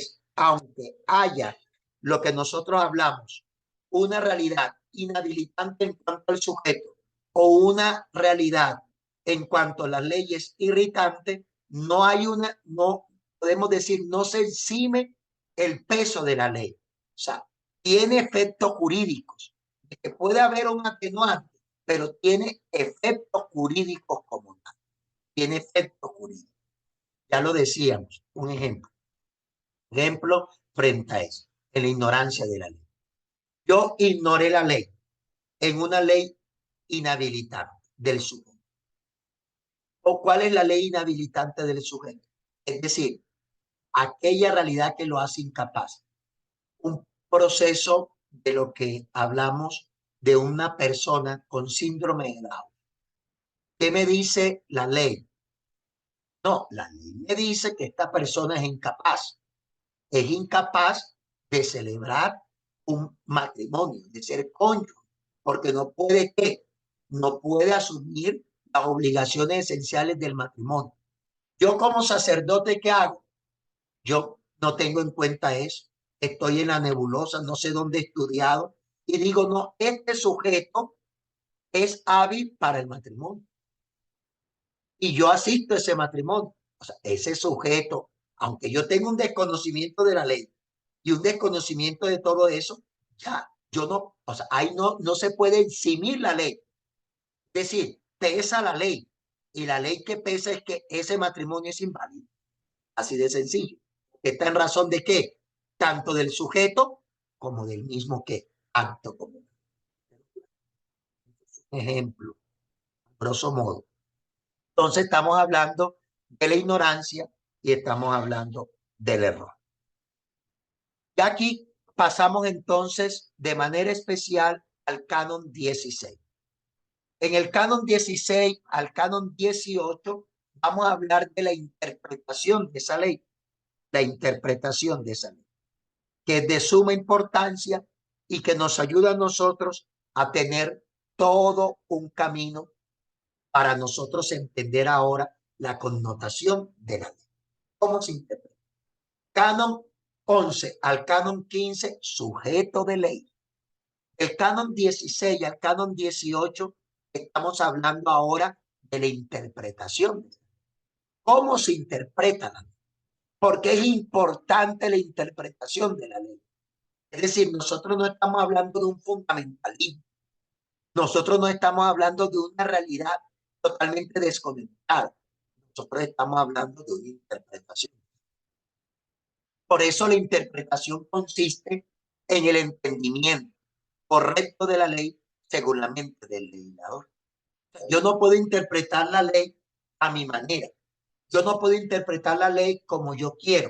haya lo que nosotros hablamos, una realidad inhabilitante en cuanto al sujeto o una realidad en cuanto a las leyes irritantes, no podemos decir, no se exime el peso de la ley. O sea, tiene efectos jurídicos, que puede haber un atenuante, pero tiene efectos jurídicos como tal. Tiene efectos jurídicos. Ya lo decíamos, un ejemplo. Ejemplo frente a eso, en la ignorancia de la ley. Yo ignoré la ley en una ley inhabilitante del sujeto. ¿O cuál es la ley inhabilitante del sujeto? Es decir, aquella realidad que lo hace incapaz. Un proceso de lo que hablamos de una persona con síndrome de Down. ¿Qué me dice la ley? No, la ley me dice que esta persona es incapaz. Es incapaz de celebrar un matrimonio, de ser cónyuge, porque no puede ¿qué? No puede asumir las obligaciones esenciales del matrimonio. Yo como sacerdote, ¿qué hago? Yo no tengo en cuenta eso. Estoy en la nebulosa, no sé dónde he estudiado y digo, no, este sujeto es hábil para el matrimonio y yo asisto a ese matrimonio. O sea, ese sujeto, aunque yo tenga un desconocimiento de la ley y un desconocimiento de todo eso, ya, yo no, o sea, ahí no se puede eximir la ley. Es decir, pesa la ley y la ley que pesa es que ese matrimonio es inválido. Así de sencillo. ¿Está en razón de qué? Tanto del sujeto como del mismo que acto común. Ejemplo, grosso modo. Entonces estamos hablando de la ignorancia y estamos hablando del error. Y aquí pasamos entonces de manera especial al canon 16. En el canon 16 al canon 18 vamos a hablar de la interpretación de esa ley, la interpretación de esa ley, que es de suma importancia y que nos ayuda a nosotros a tener todo un camino para nosotros entender ahora la connotación de la ley. ¿Cómo se interpreta? Canon 11 al canon 15, sujeto de ley. El canon 16 al canon 18, estamos hablando ahora de la interpretación. ¿Cómo se interpreta la ley? Porque es importante la interpretación de la ley. Es decir, nosotros no estamos hablando de un fundamentalismo. Nosotros no estamos hablando de una realidad totalmente desconectada. Nosotros estamos hablando de una interpretación. Por eso la interpretación consiste en el entendimiento correcto de la ley según la mente del legislador. Yo no puedo interpretar la ley a mi manera. Yo no puedo interpretar la ley como yo quiero.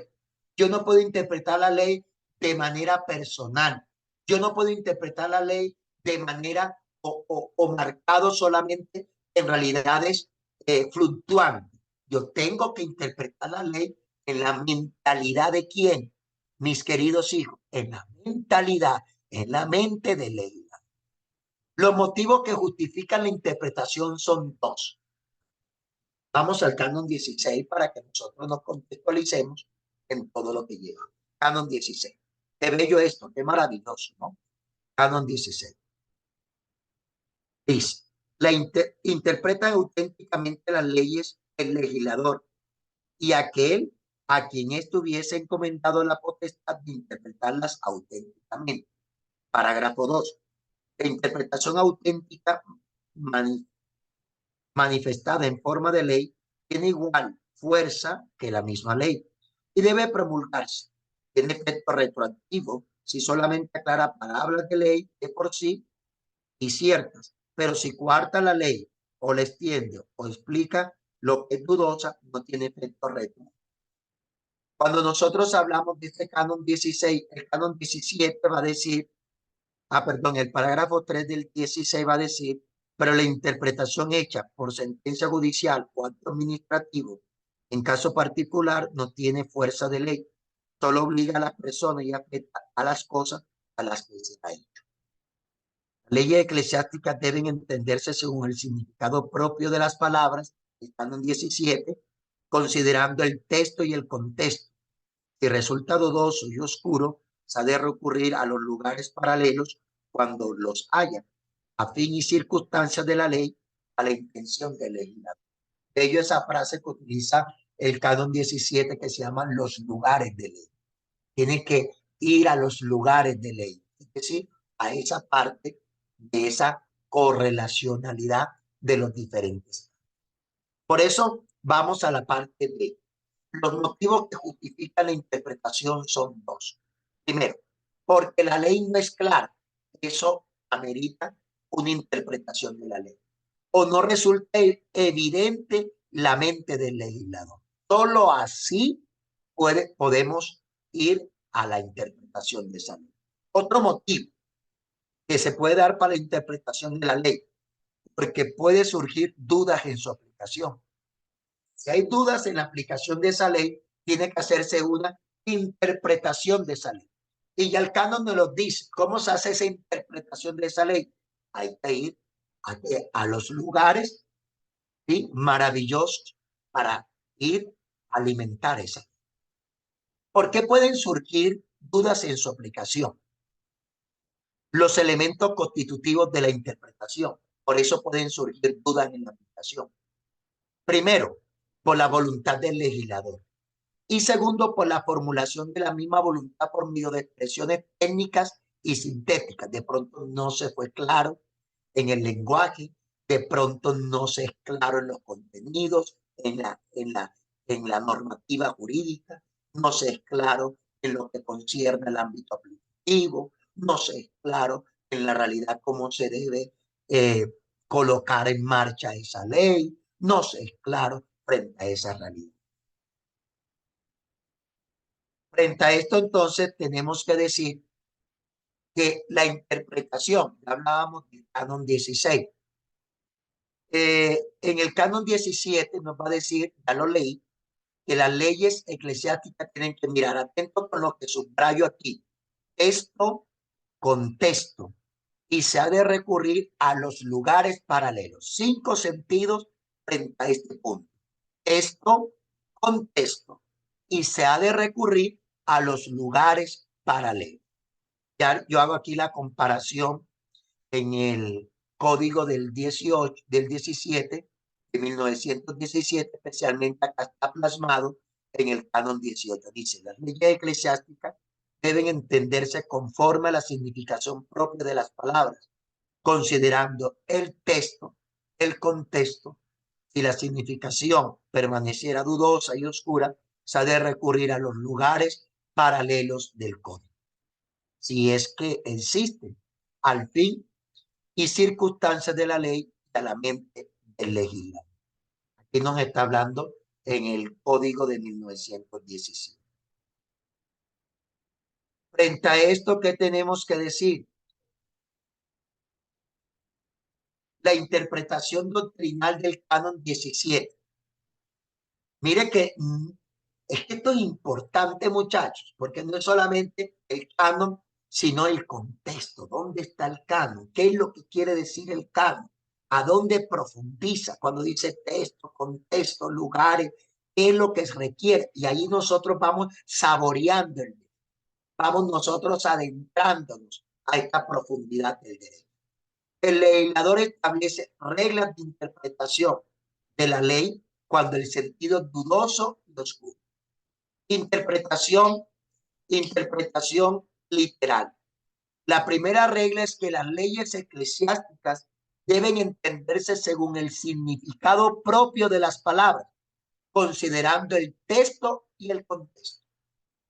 Yo no puedo interpretar la ley de manera personal. Yo no puedo interpretar la ley de manera o marcado solamente en realidades fluctuantes. Yo tengo que interpretar la ley en la mentalidad de quién, mis queridos hijos, en la mentalidad, en la mente de ley. Los motivos que justifican la interpretación son dos. Vamos al canon 16 para que nosotros nos contextualicemos en todo lo que lleva. Canon 16. Qué bello esto, qué maravilloso, ¿no? Canon 16. Dice, interpreta auténticamente las leyes el legislador y aquel a quien estuviese encomendado la potestad de interpretarlas auténticamente. Parágrafo 2. La interpretación auténtica manifestada en forma de ley tiene igual fuerza que la misma ley y debe promulgarse. Tiene efecto retroactivo si solamente aclara palabras de ley de por sí y ciertas, pero si cuarta la ley o la extiende o explica lo que es dudosa, no tiene efecto retroactivo. Cuando nosotros hablamos de este canon 16, el canon 17 va a decir, perdón, el parágrafo 3 del 16 va a decir, pero la interpretación hecha por sentencia judicial o acto administrativo, en caso particular, no tiene fuerza de ley, solo obliga a la persona y afecta a las cosas a las que se ha hecho. Las leyes eclesiásticas deben entenderse según el significado propio de las palabras, están en 17, considerando el texto y el contexto. Si resulta dudoso y oscuro, se ha de recurrir a los lugares paralelos cuando los haya, a fin y circunstancias de la ley, a la intención del legislador. De ello esa frase que utiliza el canon 17 que se llama los lugares de ley. Tiene que ir a los lugares de ley, es decir, a esa parte de esa correlacionalidad de los diferentes. Por eso vamos a la parte B. Los motivos que justifican la interpretación son dos. Primero, porque la ley no es clara. Eso amerita una interpretación de la ley. O no resulta evidente la mente del legislador. Solo así podemos ir a la interpretación de esa ley. Otro motivo que se puede dar para la interpretación de la ley, porque puede surgir dudas en su aplicación. Si hay dudas en la aplicación de esa ley, tiene que hacerse una interpretación de esa ley. Y ya el canon nos lo dice. ¿Cómo se hace esa interpretación de esa ley? Hay que ir a los lugares, ¿sí?, maravillosos para ir a alimentar esa ley. ¿Por qué pueden surgir dudas en su aplicación? Los elementos constitutivos de la interpretación. Por eso pueden surgir dudas en la aplicación. Primero, por la voluntad del legislador. Y segundo, por la formulación de la misma voluntad por medio de expresiones técnicas y sintéticas. De pronto no se fue claro en el lenguaje, de pronto no se es claro en los contenidos, en la normativa jurídica, no se es claro en lo que concierne al ámbito aplicativo, no se es claro en la realidad cómo se debe colocar en marcha esa ley, no se es claro frente a esa realidad. Frente a esto, entonces, tenemos que decir que la interpretación, ya hablábamos del canon 16, en el canon 17 nos va a decir, ya lo leí, que las leyes eclesiásticas tienen que mirar atento con lo que subrayo aquí, esto, contexto, y se ha de recurrir a los lugares paralelos. 5 sentidos frente a este punto. Esto, contexto, y se ha de recurrir a los lugares paralelos. Ya yo hago aquí la comparación en el código del 18, del 17, de 1917, especialmente acá está plasmado en el canon 18. Dice, las leyes eclesiásticas deben entenderse conforme a la significación propia de las palabras, considerando el texto, el contexto. Si la significación permaneciera dudosa y oscura, se ha de recurrir a los lugares paralelos del código, si es que existen, al fin y circunstancias de la ley y a la mente del legislador. Aquí nos está hablando en el Código de 1917. Frente a esto, ¿qué tenemos que decir? La interpretación doctrinal del canon 17. Mire que es que esto es importante, muchachos, porque no es solamente el canon, sino el contexto. ¿Dónde está el canon? ¿Qué es lo que quiere decir el canon? ¿A dónde profundiza? Cuando dice texto, contexto, lugares, ¿qué es lo que se requiere? Y ahí nosotros vamos saboreando vamos nosotros adentrándonos a esta profundidad del derecho. El legislador establece reglas de interpretación de la ley cuando el sentido es dudoso y oscuro. Interpretación, interpretación literal. La primera regla es que las leyes eclesiásticas deben entenderse según el significado propio de las palabras, considerando el texto y el contexto.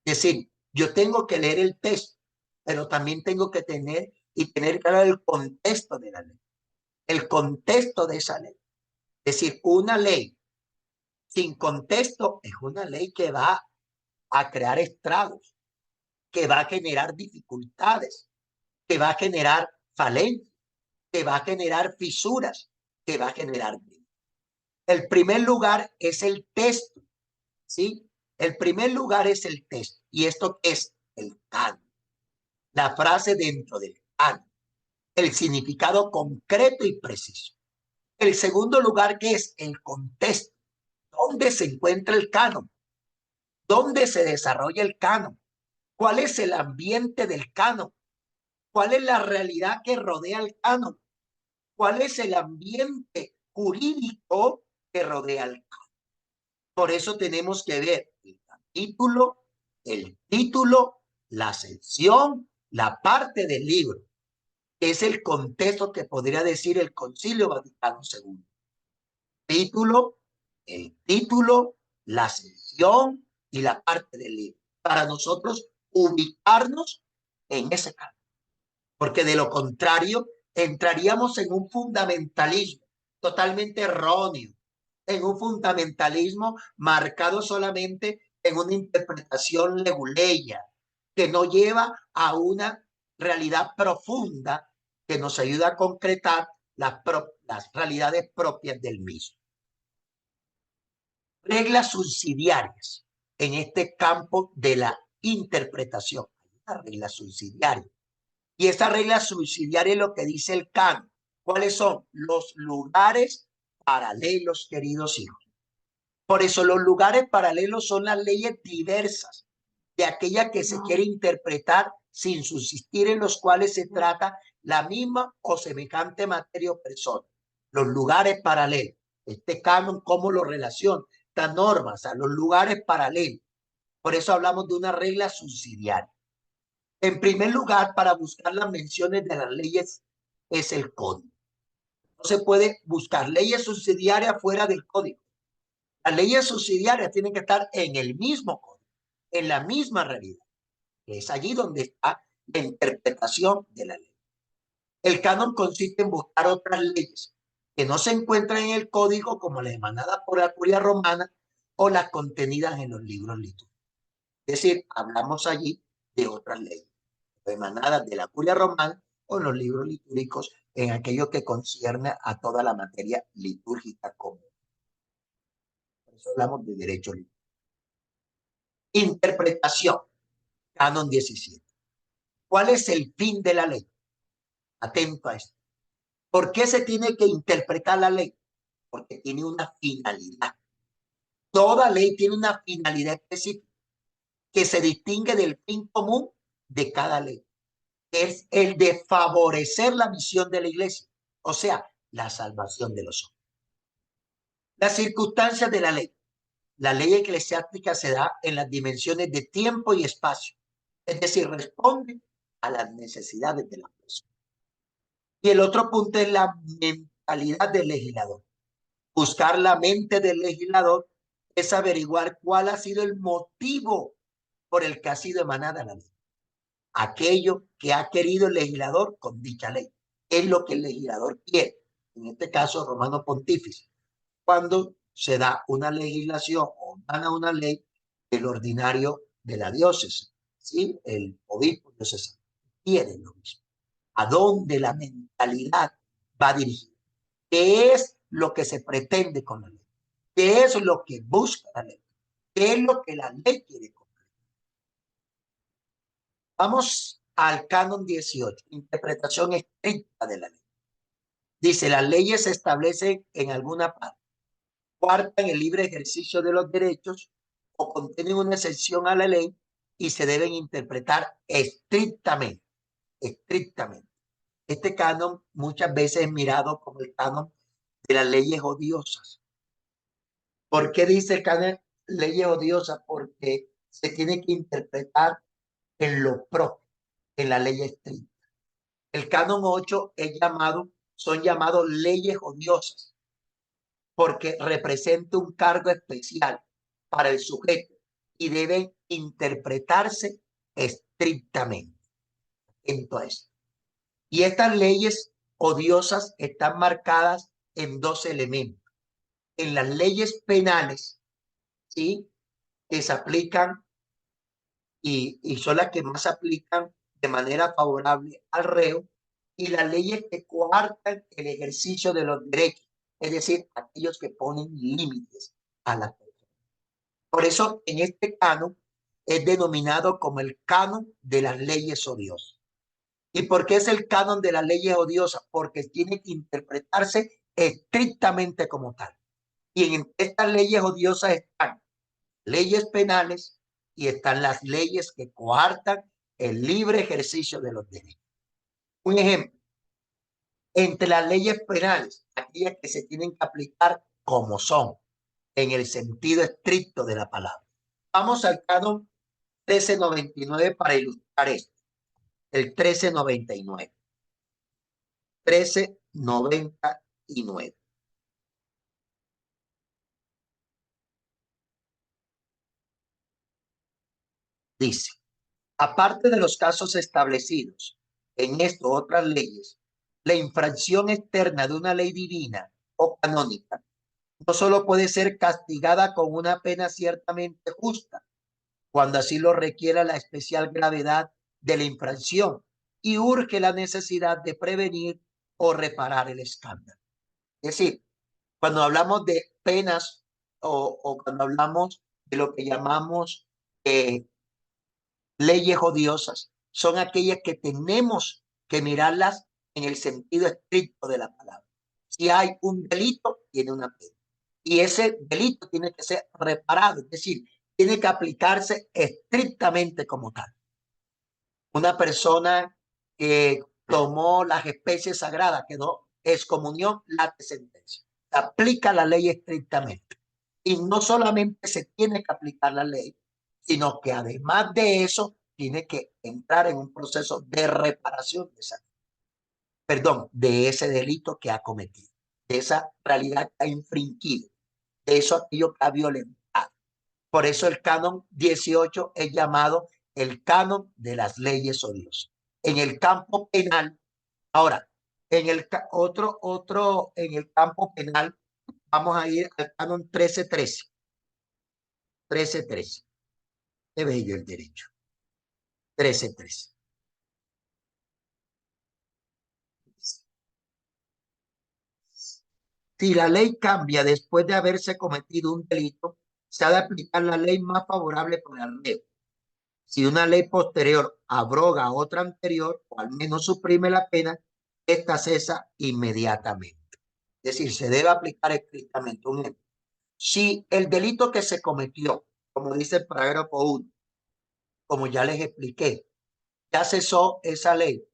Es decir, yo tengo que leer el texto, pero también tengo que tener claro el contexto de la ley, el contexto de esa ley. Es decir, una ley sin contexto es una ley que va a crear estragos, que va a generar dificultades, que va a generar falencias, que va a generar fisuras, que va a generar. El primer lugar es el texto, ¿sí? El primer lugar es el texto. ¿Y esto es el canon? La frase dentro del canon, el significado concreto y preciso. El segundo lugar, que es el contexto. ¿Dónde se encuentra el canon? ¿Dónde se desarrolla el canon? ¿Cuál es el ambiente del canon? ¿Cuál es la realidad que rodea el canon? ¿Cuál es el ambiente jurídico que rodea el canon? Por eso tenemos que ver el título, la sección, la parte del libro, que es el contexto que podría decir el Concilio Vaticano II. Título, el título, la sección y la parte del libro, para nosotros ubicarnos en ese campo, porque de lo contrario entraríamos en un fundamentalismo totalmente erróneo, en un fundamentalismo marcado solamente en una interpretación leguleya, que no lleva a una realidad profunda que nos ayuda a concretar las realidades propias del mismo. Reglas subsidiarias en este campo de la interpretación. Hay una regla subsidiaria. Y esa regla subsidiaria es lo que dice el canon. ¿Cuáles son? Los lugares paralelos, queridos hijos. Por eso los lugares paralelos son las leyes diversas de aquella que se quiere interpretar sin subsistir, en los cuales se trata la misma o semejante materia o persona. Los lugares paralelos. Este canon, ¿cómo lo relaciona? Estas normas a los lugares paralelos. Por eso hablamos de una regla subsidiaria. En primer lugar, para buscar las menciones de las leyes es el código. No se puede buscar leyes subsidiarias fuera del código. Las leyes subsidiarias tienen que estar en el mismo código, en la misma realidad. Es allí donde está la interpretación de la ley. El canon consiste en buscar otras leyes que no se encuentran en el código, como las emanadas por la curia romana o las contenidas en los libros litúrgicos. Es decir, hablamos allí de otras leyes, emanadas de la curia romana o en los libros litúrgicos, en aquello que concierne a toda la materia litúrgica común. Por eso hablamos de derecho litúrgico. Interpretación, canon 17. ¿Cuál es el fin de la ley? Atento a esto. ¿Por qué se tiene que interpretar la ley? Porque tiene una finalidad. Toda ley tiene una finalidad específica que se distingue del fin común de cada ley. Es el de favorecer la misión de la iglesia, o sea, la salvación de los hombres. Las circunstancias de la ley. La ley eclesiástica se da en las dimensiones de tiempo y espacio, es decir, responde a las necesidades de la persona. Y el otro punto es la mentalidad del legislador. Buscar la mente del legislador es averiguar cuál ha sido el motivo por el que ha sido emanada la ley. Aquello que ha querido el legislador con dicha ley. Es lo que el legislador quiere. En este caso, Romano Pontífice. Cuando se da una legislación o gana una ley del ordinario de la diócesis, ¿sí? El obispo diocesano quiere lo mismo. ¿A dónde la mentalidad va dirigida? ¿Qué es lo que se pretende con la ley? ¿Qué es lo que busca la ley? ¿Qué es lo que la ley quiere cumplir? Vamos al canon 18, interpretación estricta de la ley. Dice, las leyes se establecen en alguna parte, cuartan el libre ejercicio de los derechos o contienen una excepción a la ley y se deben interpretar estrictamente, estrictamente. Este canon muchas veces es mirado como el canon de las leyes odiosas. ¿Por qué dice el canon leyes odiosas? Porque se tiene que interpretar en lo propio, en la ley estricta. El canon 8 es llamado, son llamados leyes odiosas, porque representa un cargo especial para el sujeto y deben interpretarse estrictamente. Entonces, y estas leyes odiosas están marcadas en dos elementos. En las leyes penales, ¿sí? Que se aplican y son las que más se aplican de manera favorable al reo, y las leyes que coartan el ejercicio de los derechos, es decir, aquellos que ponen límites a la persona. Por eso, en este canon es denominado como el canon de las leyes odiosas. ¿Y por qué es el canon de las leyes odiosas? Porque tiene que interpretarse estrictamente como tal. Y en estas leyes odiosas están leyes penales y están las leyes que coartan el libre ejercicio de los derechos. Un ejemplo, entre las leyes penales, aquellas que se tienen que aplicar como son, en el sentido estricto de la palabra. Vamos al canon 1399 para ilustrar esto. El 1399. 1399. Dice, aparte de los casos establecidos en esto otras leyes, la infracción externa de una ley divina o canónica no solo puede ser castigada con una pena ciertamente justa, cuando así lo requiera la especial gravedad de la infracción y urge la necesidad de prevenir o reparar el escándalo. Es decir, cuando hablamos de penas o cuando hablamos de lo que llamamos leyes odiosas, son aquellas que tenemos que mirarlas en el sentido estricto de la palabra. Si hay un delito, tiene una pena. Y ese delito tiene que ser reparado, es decir, tiene que aplicarse estrictamente como tal. Una persona que tomó las especies sagradas, quedó excomunión, la sentencia. Aplica la ley estrictamente. Y no solamente se tiene que aplicar la ley, sino que además de eso, tiene que entrar en un proceso de reparación de esa, perdón, de ese delito que ha cometido, de esa realidad que ha infringido, de eso aquello que ha violentado. Por eso el canon 18 es llamado el canon de las leyes odiosas. En el campo penal, ahora, en el en el campo penal, vamos a ir al canon 1313. 1313. Qué bello el derecho. 13:13. Si la ley cambia después de haberse cometido un delito, se ha de aplicar la ley más favorable para el reo. Si una ley posterior abroga otra anterior o al menos suprime la pena, esta cesa inmediatamente. Es decir, se debe aplicar estrictamente un ejemplo. Si el delito que se cometió, como dice el parágrafo 1, como ya les expliqué, ya cesó esa ley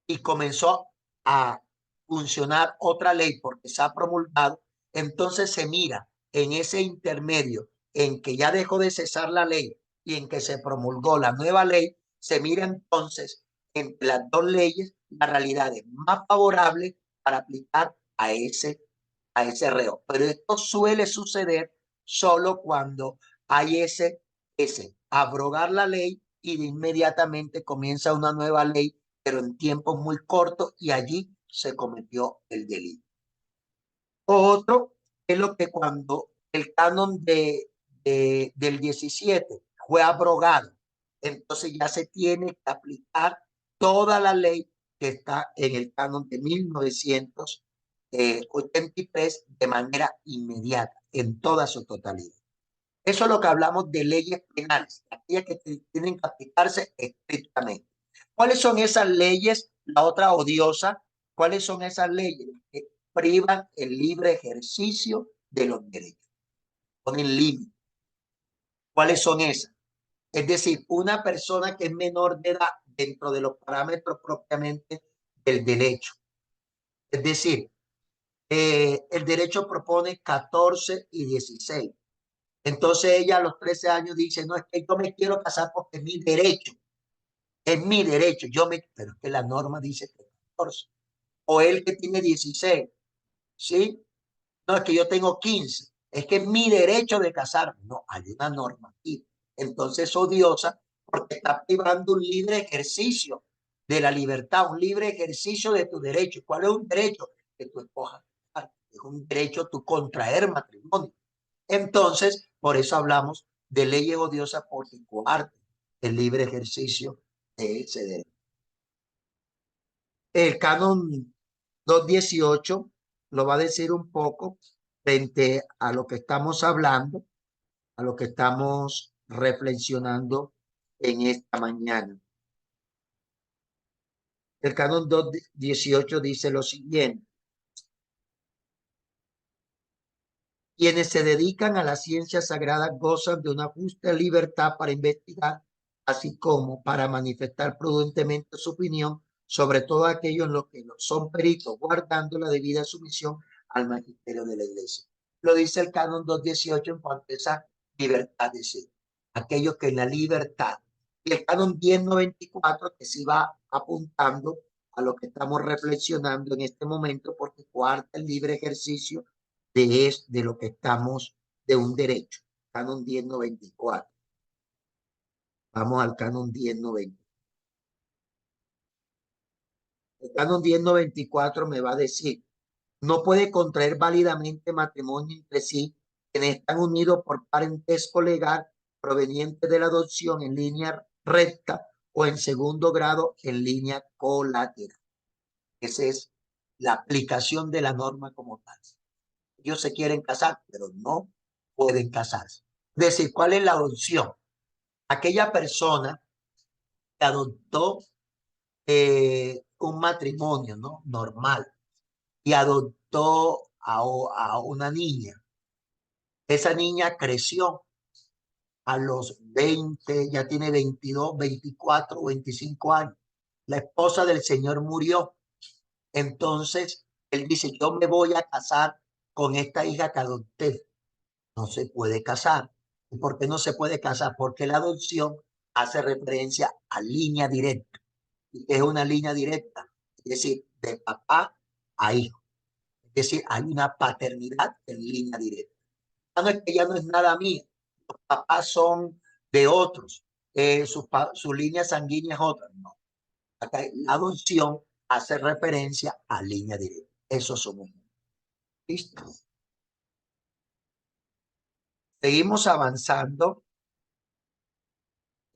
y comenzó a funcionar otra ley porque se ha promulgado, entonces se mira en ese intermedio en que ya dejó de cesar la ley y en que se promulgó la nueva ley, se mira entonces entre las dos leyes la realidad es más favorable para aplicar a ese reo. Pero esto suele suceder solo cuando hay ese abrogar la ley y de inmediatamente comienza una nueva ley pero en tiempos muy cortos y allí se cometió el delito. Otro es lo que cuando el canon del 17 fue abrogado, entonces ya se tiene que aplicar toda la ley que está en el canon de 1983 de manera inmediata, en toda su totalidad. Eso es lo que hablamos de leyes penales, aquellas que tienen que aplicarse estrictamente. ¿Cuáles son esas leyes? La otra odiosa, ¿cuáles son esas leyes que privan el libre ejercicio de los derechos? Ponen límite. ¿Cuáles son esas? Es decir, una persona que es menor de edad dentro de los parámetros propiamente del derecho. Es decir, el derecho propone 14 y 16. Entonces ella a los 13 años dice, no, es que yo me quiero casar porque es mi derecho, pero es que la norma dice que es 14. O él que tiene 16, ¿sí? No, es que yo tengo 15, es que es mi derecho de casarme. No, hay una norma aquí. Entonces odiosa porque está privando un libre ejercicio de la libertad, un libre ejercicio de tu derecho. ¿Cuál es un derecho? Que tú escojas. Es un derecho tu contraer matrimonio. Entonces, por eso hablamos de leyes odiosas porque coartan el libre ejercicio de ese derecho. El canon 218 lo va a decir un poco frente a lo que estamos hablando, a lo que estamos reflexionando en esta mañana. El canon 218 dice lo siguiente: quienes se dedican a la ciencia sagrada gozan de una justa libertad para investigar, así como para manifestar prudentemente su opinión sobre todo aquello en lo que no son peritos, guardando la debida sumisión al magisterio de la Iglesia. Lo dice el canon 218 en cuanto a esa libertad de ser. Aquellos que en la libertad. Y el canon 1094 que se va apuntando a lo que estamos reflexionando en este momento porque cuarta el libre ejercicio de lo que estamos, de un derecho. Canon 1094. Vamos al canon 1090. El canon 1094 me va a decir, no puede contraer válidamente matrimonio entre sí quienes están unidos por parentesco legal proveniente de la adopción en línea recta o en segundo grado en línea colateral. Esa es la aplicación de la norma como tal. Ellos se quieren casar, pero no pueden casarse. Es decir, ¿cuál es la adopción? Aquella persona que adoptó un matrimonio, ¿no? Normal y adoptó a una niña. Esa niña creció a los 20, ya tiene 22, 24, 25 años. La esposa del señor murió. Entonces, él dice, yo me voy a casar con esta hija que adopté. No se puede casar. ¿Y por qué no se puede casar? Porque la adopción hace referencia a línea directa. ¿Y qué es una línea directa? Es decir, de papá a hijo. Es decir, hay una paternidad en línea directa. Ya no es que ya no es nada mía. Los papás son de otros. Su línea sanguínea es otra. No. Acá la adopción hace referencia a línea directa. Eso somos. ¿Listo? Seguimos avanzando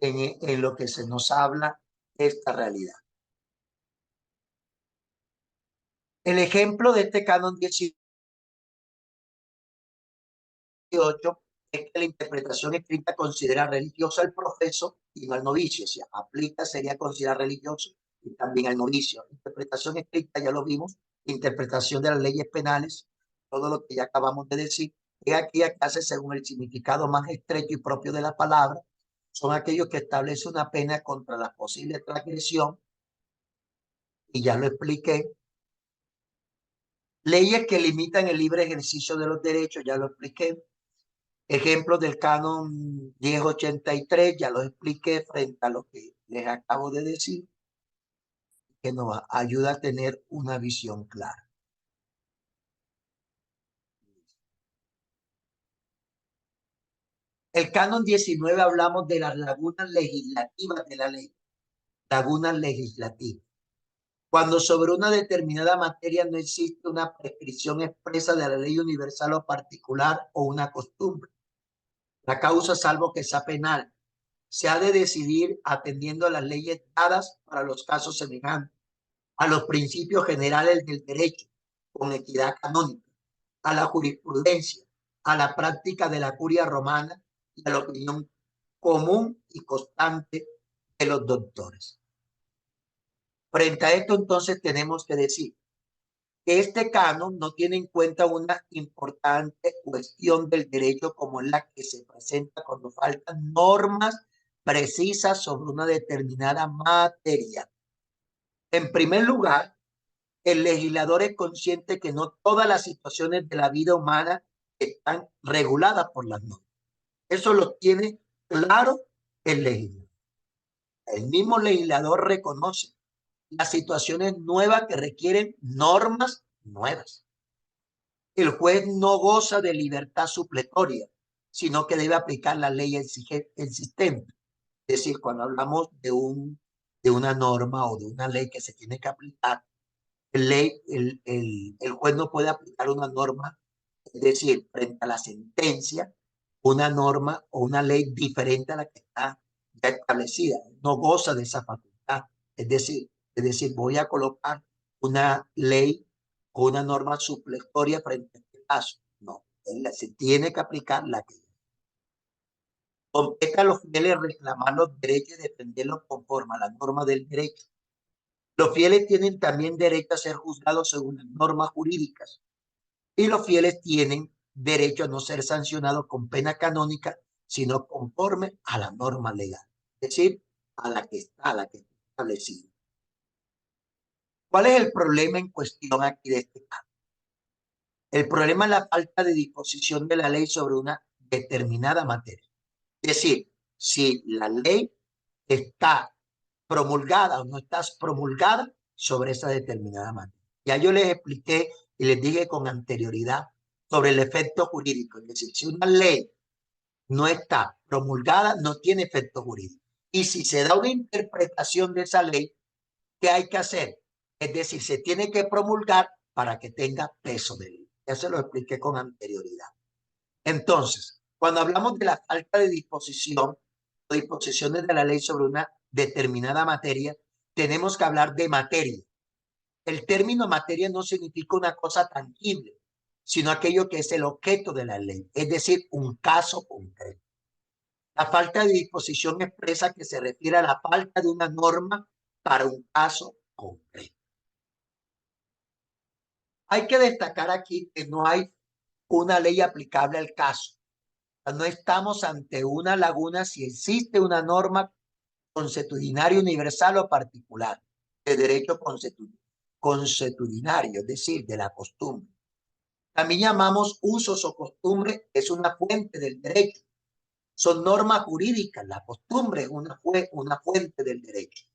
en lo que se nos habla esta realidad. El ejemplo de este canon 18 es que la interpretación escrita considera religioso al profeso y no al novicio. O sea, aplica sería considerar religioso y también al novicio. Interpretación escrita, ya lo vimos, interpretación de las leyes penales, todo lo que ya acabamos de decir, es aquella que hace según el significado más estrecho y propio de la palabra, son aquellos que establecen una pena contra la posible transgresión, y ya lo expliqué. Leyes que limitan el libre ejercicio de los derechos, ya lo expliqué. Ejemplos del canon 1083, ya lo expliqué frente a lo que les acabo de decir, que nos ayuda a tener una visión clara. El canon 19 hablamos de las lagunas legislativas de la ley, lagunas legislativas. Cuando sobre una determinada materia no existe una prescripción expresa de la ley universal o particular o una costumbre, la causa, salvo que sea penal, se ha de decidir atendiendo a las leyes dadas para los casos semejantes, a los principios generales del derecho, con equidad canónica, a la jurisprudencia, a la práctica de la curia romana y a la opinión común y constante de los doctores. Frente a esto, entonces, tenemos que decir que este canon no tiene en cuenta una importante cuestión del derecho como es la que se presenta cuando faltan normas precisas sobre una determinada materia. En primer lugar, el legislador es consciente que no todas las situaciones de la vida humana están reguladas por las normas. Eso lo tiene claro el legislador. El mismo legislador reconoce las situaciones nuevas que requieren normas nuevas. El juez no goza de libertad supletoria, sino que debe aplicar la ley existente. Es decir, cuando hablamos de una norma o de una ley que se tiene que aplicar, el juez no puede aplicar una norma, es decir, frente a la sentencia, una norma o una ley diferente a la que está ya establecida. No goza de esa facultad. Es decir, voy a colocar una ley o una norma supletoria frente a este caso. No, se tiene que aplicar la que compete a los fieles reclamar los derechos y defenderlos conforme a la norma del derecho. Los fieles tienen también derecho a ser juzgados según las normas jurídicas y los fieles tienen derecho a no ser sancionados con pena canónica, sino conforme a la norma legal, es decir, a la que está establecida. ¿Cuál es el problema en cuestión aquí de este caso? El problema es la falta de disposición de la ley sobre una determinada materia. Es decir, si la ley está promulgada o no está promulgada sobre esa determinada materia. Ya yo les expliqué y les dije con anterioridad sobre el efecto jurídico. Es decir, si una ley no está promulgada, no tiene efecto jurídico. Y si se da una interpretación de esa ley, ¿qué hay que hacer? Es decir, se tiene que promulgar para que tenga peso de ley. Ya se lo expliqué con anterioridad. Entonces, cuando hablamos de la falta de disposición o disposiciones de la ley sobre una determinada materia, tenemos que hablar de materia. El término materia no significa una cosa tangible, sino aquello que es el objeto de la ley, es decir, un caso concreto. La falta de disposición expresa que se refiere a la falta de una norma para un caso concreto. Hay que destacar aquí que no hay una ley aplicable al caso. No estamos ante una laguna si existe una norma consuetudinaria universal o particular de derecho consuetudinario, es decir, de la costumbre. También llamamos usos o costumbres, es una fuente del derecho. Son normas jurídicas, la costumbre es una fuente del derecho,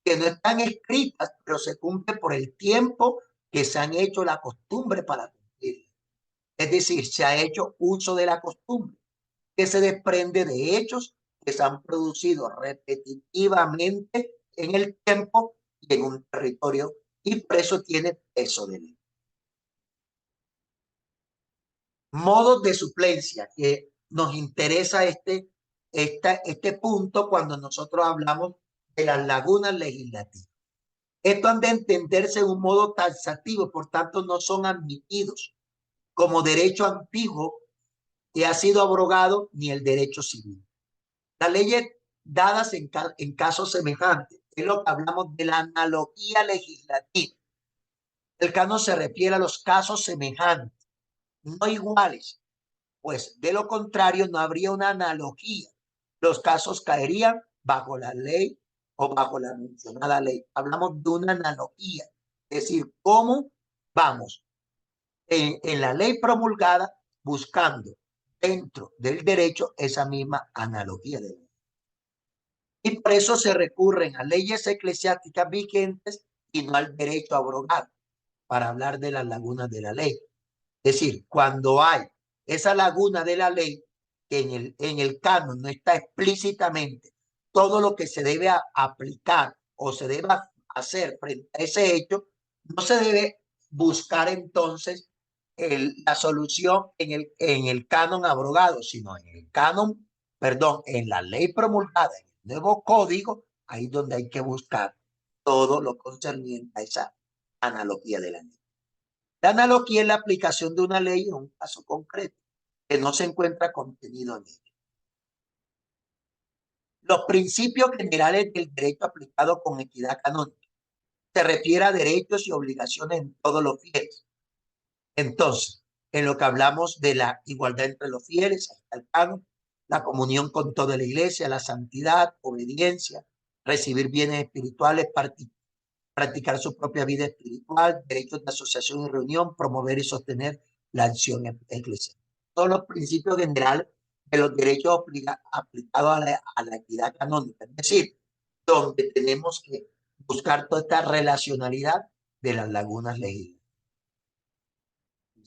que no están escritas, pero se cumplen por el tiempo que se han hecho la costumbre para cumplir. Es decir, se ha hecho uso de la costumbre, que se desprende de hechos que se han producido repetitivamente en el tiempo y en un territorio, y por eso tiene peso de ley. Modos de suplencia, que nos interesa este este punto cuando nosotros hablamos de las lagunas legislativas. Esto han de entenderse de un modo taxativo, por tanto no son admitidos como derecho antiguo que ha sido abrogado ni el derecho civil. Las leyes dadas en casos semejantes, es lo que hablamos de la analogía legislativa. El canon se refiere a los casos semejantes, no iguales, pues de lo contrario no habría una analogía. Los casos caerían bajo la ley o bajo la mencionada ley. Hablamos de una analogía, es decir, cómo vamos en la ley promulgada buscando dentro del derecho esa misma analogía de ley. Y por eso se recurren a leyes eclesiásticas vigentes y no al derecho abrogado para hablar de las lagunas de la ley. Es decir, cuando hay esa laguna de la ley, que en el canon no está explícitamente todo lo que se debe aplicar o se debe hacer frente a ese hecho, no se debe buscar entonces la solución en el canon abrogado, sino en el canon, perdón, en la ley promulgada, en el nuevo código, ahí es donde hay que buscar todo lo concerniente a esa analogía de la ley. La analogía es la aplicación de una ley en un caso concreto que no se encuentra contenido en ella. Los principios generales del derecho aplicado con equidad canónica se refiere a derechos y obligaciones en todos los fieles. Entonces, en lo que hablamos de la igualdad entre los fieles, hasta el canon, la comunión con toda la iglesia, la santidad, obediencia, recibir bienes espirituales, practicar su propia vida espiritual, derechos de asociación y reunión, promover y sostener la acción eclesiástica. Todos los principios generales de los derechos aplicados a la equidad canónica, es decir, donde tenemos que buscar toda esta relacionalidad de las lagunas legislativas.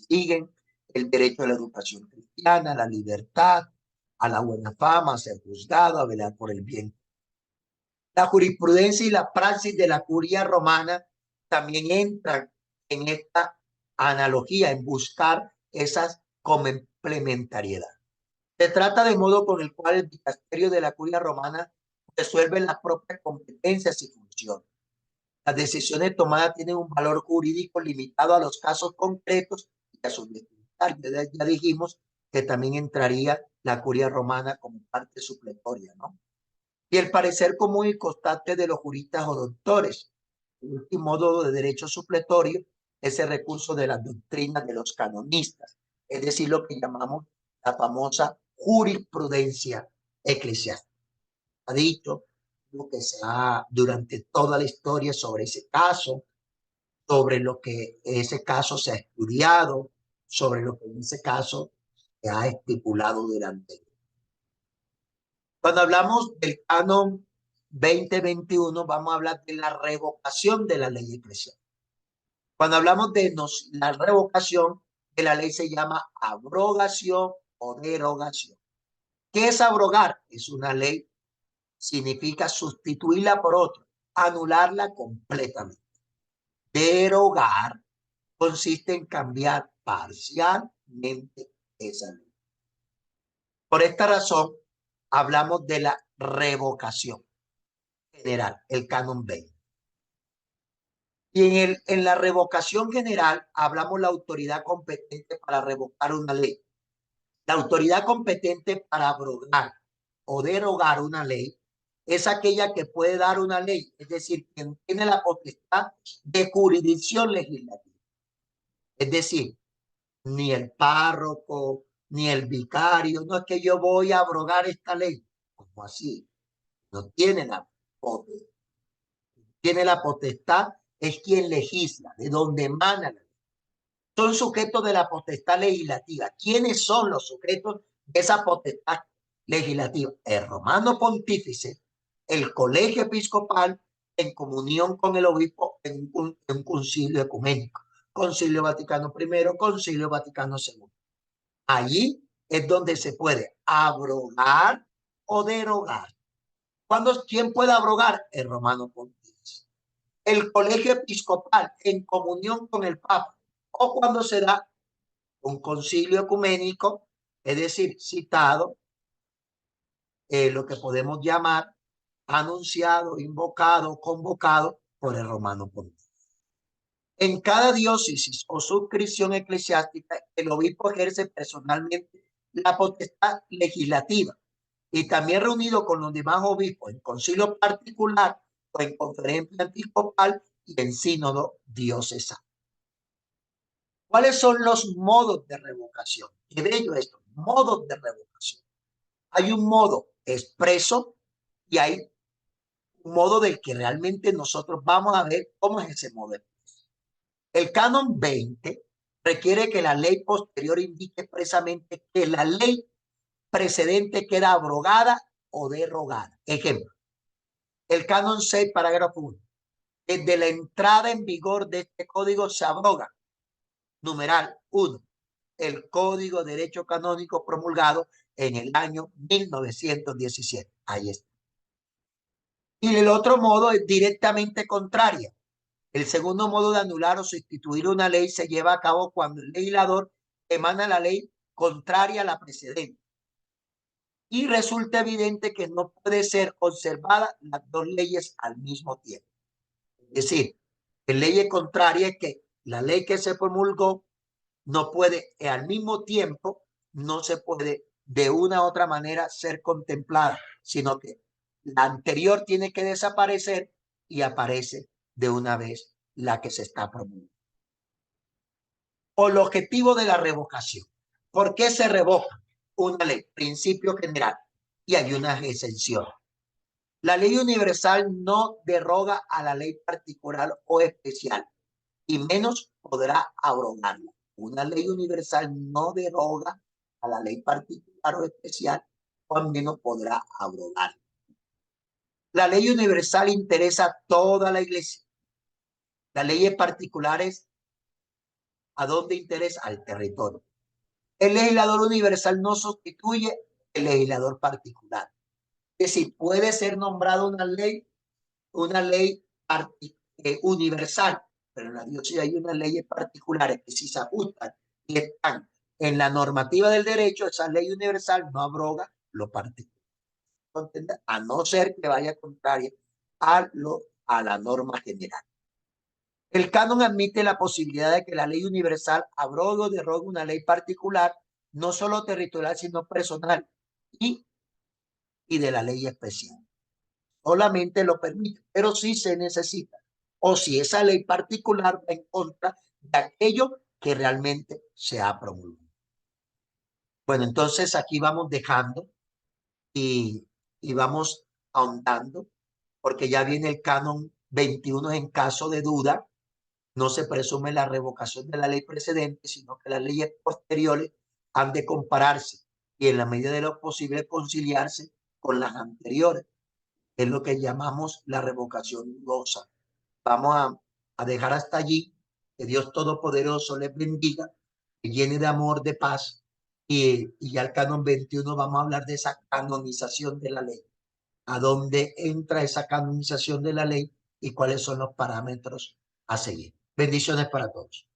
Siguen el derecho a la educación cristiana, a la libertad, a la buena fama, a ser juzgado, a velar por el bien. La jurisprudencia y la praxis de la curia romana también entran en esta analogía, en buscar esas complementariedad. Se trata de modo con el cual el dicasterio de la curia romana resuelve las propias competencias y funciones. Las decisiones tomadas tienen un valor jurídico limitado a los casos concretos y a sus destinatarios. Ya dijimos que también entraría la curia romana como parte supletoria, ¿no? Y el parecer común y constante de los juristas o doctores. El último modo de derecho supletorio es el recurso de las doctrinas de los canonistas, es decir, lo que llamamos la famosa jurisprudencia eclesiástica. Ha dicho lo que se ha durante toda la historia sobre ese caso, sobre lo que ese caso se ha estudiado, sobre lo que en ese caso se ha estipulado durante. Cuando hablamos del canon 2021, vamos a hablar de la revocación de la ley eclesiástica. Cuando hablamos de la revocación de la ley se llama abrogación o derogación. ¿Qué es abrogar? Es una ley, significa sustituirla por otra, anularla completamente. Derogar consiste en cambiar parcialmente esa ley. Por esta razón, hablamos de la revocación general, el canon 20. Y en la revocación general hablamos la autoridad competente para revocar una ley. La autoridad competente para abrogar o derogar una ley es aquella que puede dar una ley, es decir, quien tiene la potestad de jurisdicción legislativa. Es decir, ni el párroco, ni el vicario, no es que yo voy a abrogar esta ley. ¿Cómo así? No tiene la potestad. Tiene la potestad es quien legisla, de donde emana la ley. Son sujetos de la potestad legislativa. ¿Quiénes son los sujetos de esa potestad legislativa? El romano pontífice, el colegio episcopal, en comunión con el obispo en un concilio ecuménico. Concilio Vaticano I, Concilio Vaticano II. Allí es donde se puede abrogar o derogar. ¿Quién puede abrogar? El romano pontífice. El colegio episcopal en comunión con el Papa, o cuando se da un concilio ecuménico, es decir, citado lo que podemos llamar anunciado, invocado, convocado por el romano pontífice. En cada diócesis o suscripción eclesiástica, el obispo ejerce personalmente la potestad legislativa y también reunido con los demás obispos en concilio particular o en conferencia episcopal y en sínodo diocesano. ¿Cuáles son los modos de revocación? Qué bello esto, modos de revocación. Hay un modo expreso y hay un modo del que realmente nosotros vamos a ver cómo es ese modo expreso. El canon 20 requiere que la ley posterior indique expresamente que la ley precedente queda abrogada o derogada. Ejemplo, el canon 6, parágrafo 1. Desde la entrada en vigor de este código se abroga, numeral 1, el Código de Derecho Canónico promulgado en el año 1917. Ahí está. Y el otro modo es directamente contraria. El segundo modo de anular o sustituir una ley se lleva a cabo cuando el legislador emana la ley contraria a la precedente y resulta evidente que no puede ser observadas las dos leyes al mismo tiempo. Es decir, en ley contraria es que la ley que se promulgó no puede, al mismo tiempo, no se puede de una u otra manera ser contemplada, sino que la anterior tiene que desaparecer y aparece de una vez la que se está promulgando. O el objetivo de la revocación. ¿Por qué se revoca una ley? Principio general. Y hay unas exenciones. La ley universal no deroga a la ley particular o especial, y menos podrá abrogarla. Una ley universal no deroga a la ley particular o especial, o al menos podrá abrogarla. La ley universal interesa a toda la iglesia. Las leyes particulares, ¿a dónde interesa? Al territorio. El legislador universal no sustituye el legislador particular. Es decir, puede ser nombrada una ley universal, pero en la diócesis hay unas leyes particulares que si se ajustan y están en la normativa del derecho, esa ley universal no abroga lo particular, a no ser que vaya contraria a la norma general. El canon admite la posibilidad de que la ley universal abrogue o derogue una ley particular, no solo territorial, sino personal, y de la ley especial. Solamente lo permite, pero sí se necesita. O si esa ley particular va en contra de aquello que realmente se ha promulgado. Bueno, entonces aquí vamos dejando y vamos ahondando, porque ya viene el canon 21 en caso de duda. No se presume la revocación de la ley precedente, sino que las leyes posteriores han de compararse y en la medida de lo posible conciliarse con las anteriores. Es lo que llamamos la revocación dudosa. Vamos a dejar hasta allí. Que Dios Todopoderoso les bendiga, que llene de amor, de paz. Y ya al canon 21 vamos a hablar de esa canonización de la ley. ¿A dónde entra esa canonización de la ley y cuáles son los parámetros a seguir? Bendiciones para todos.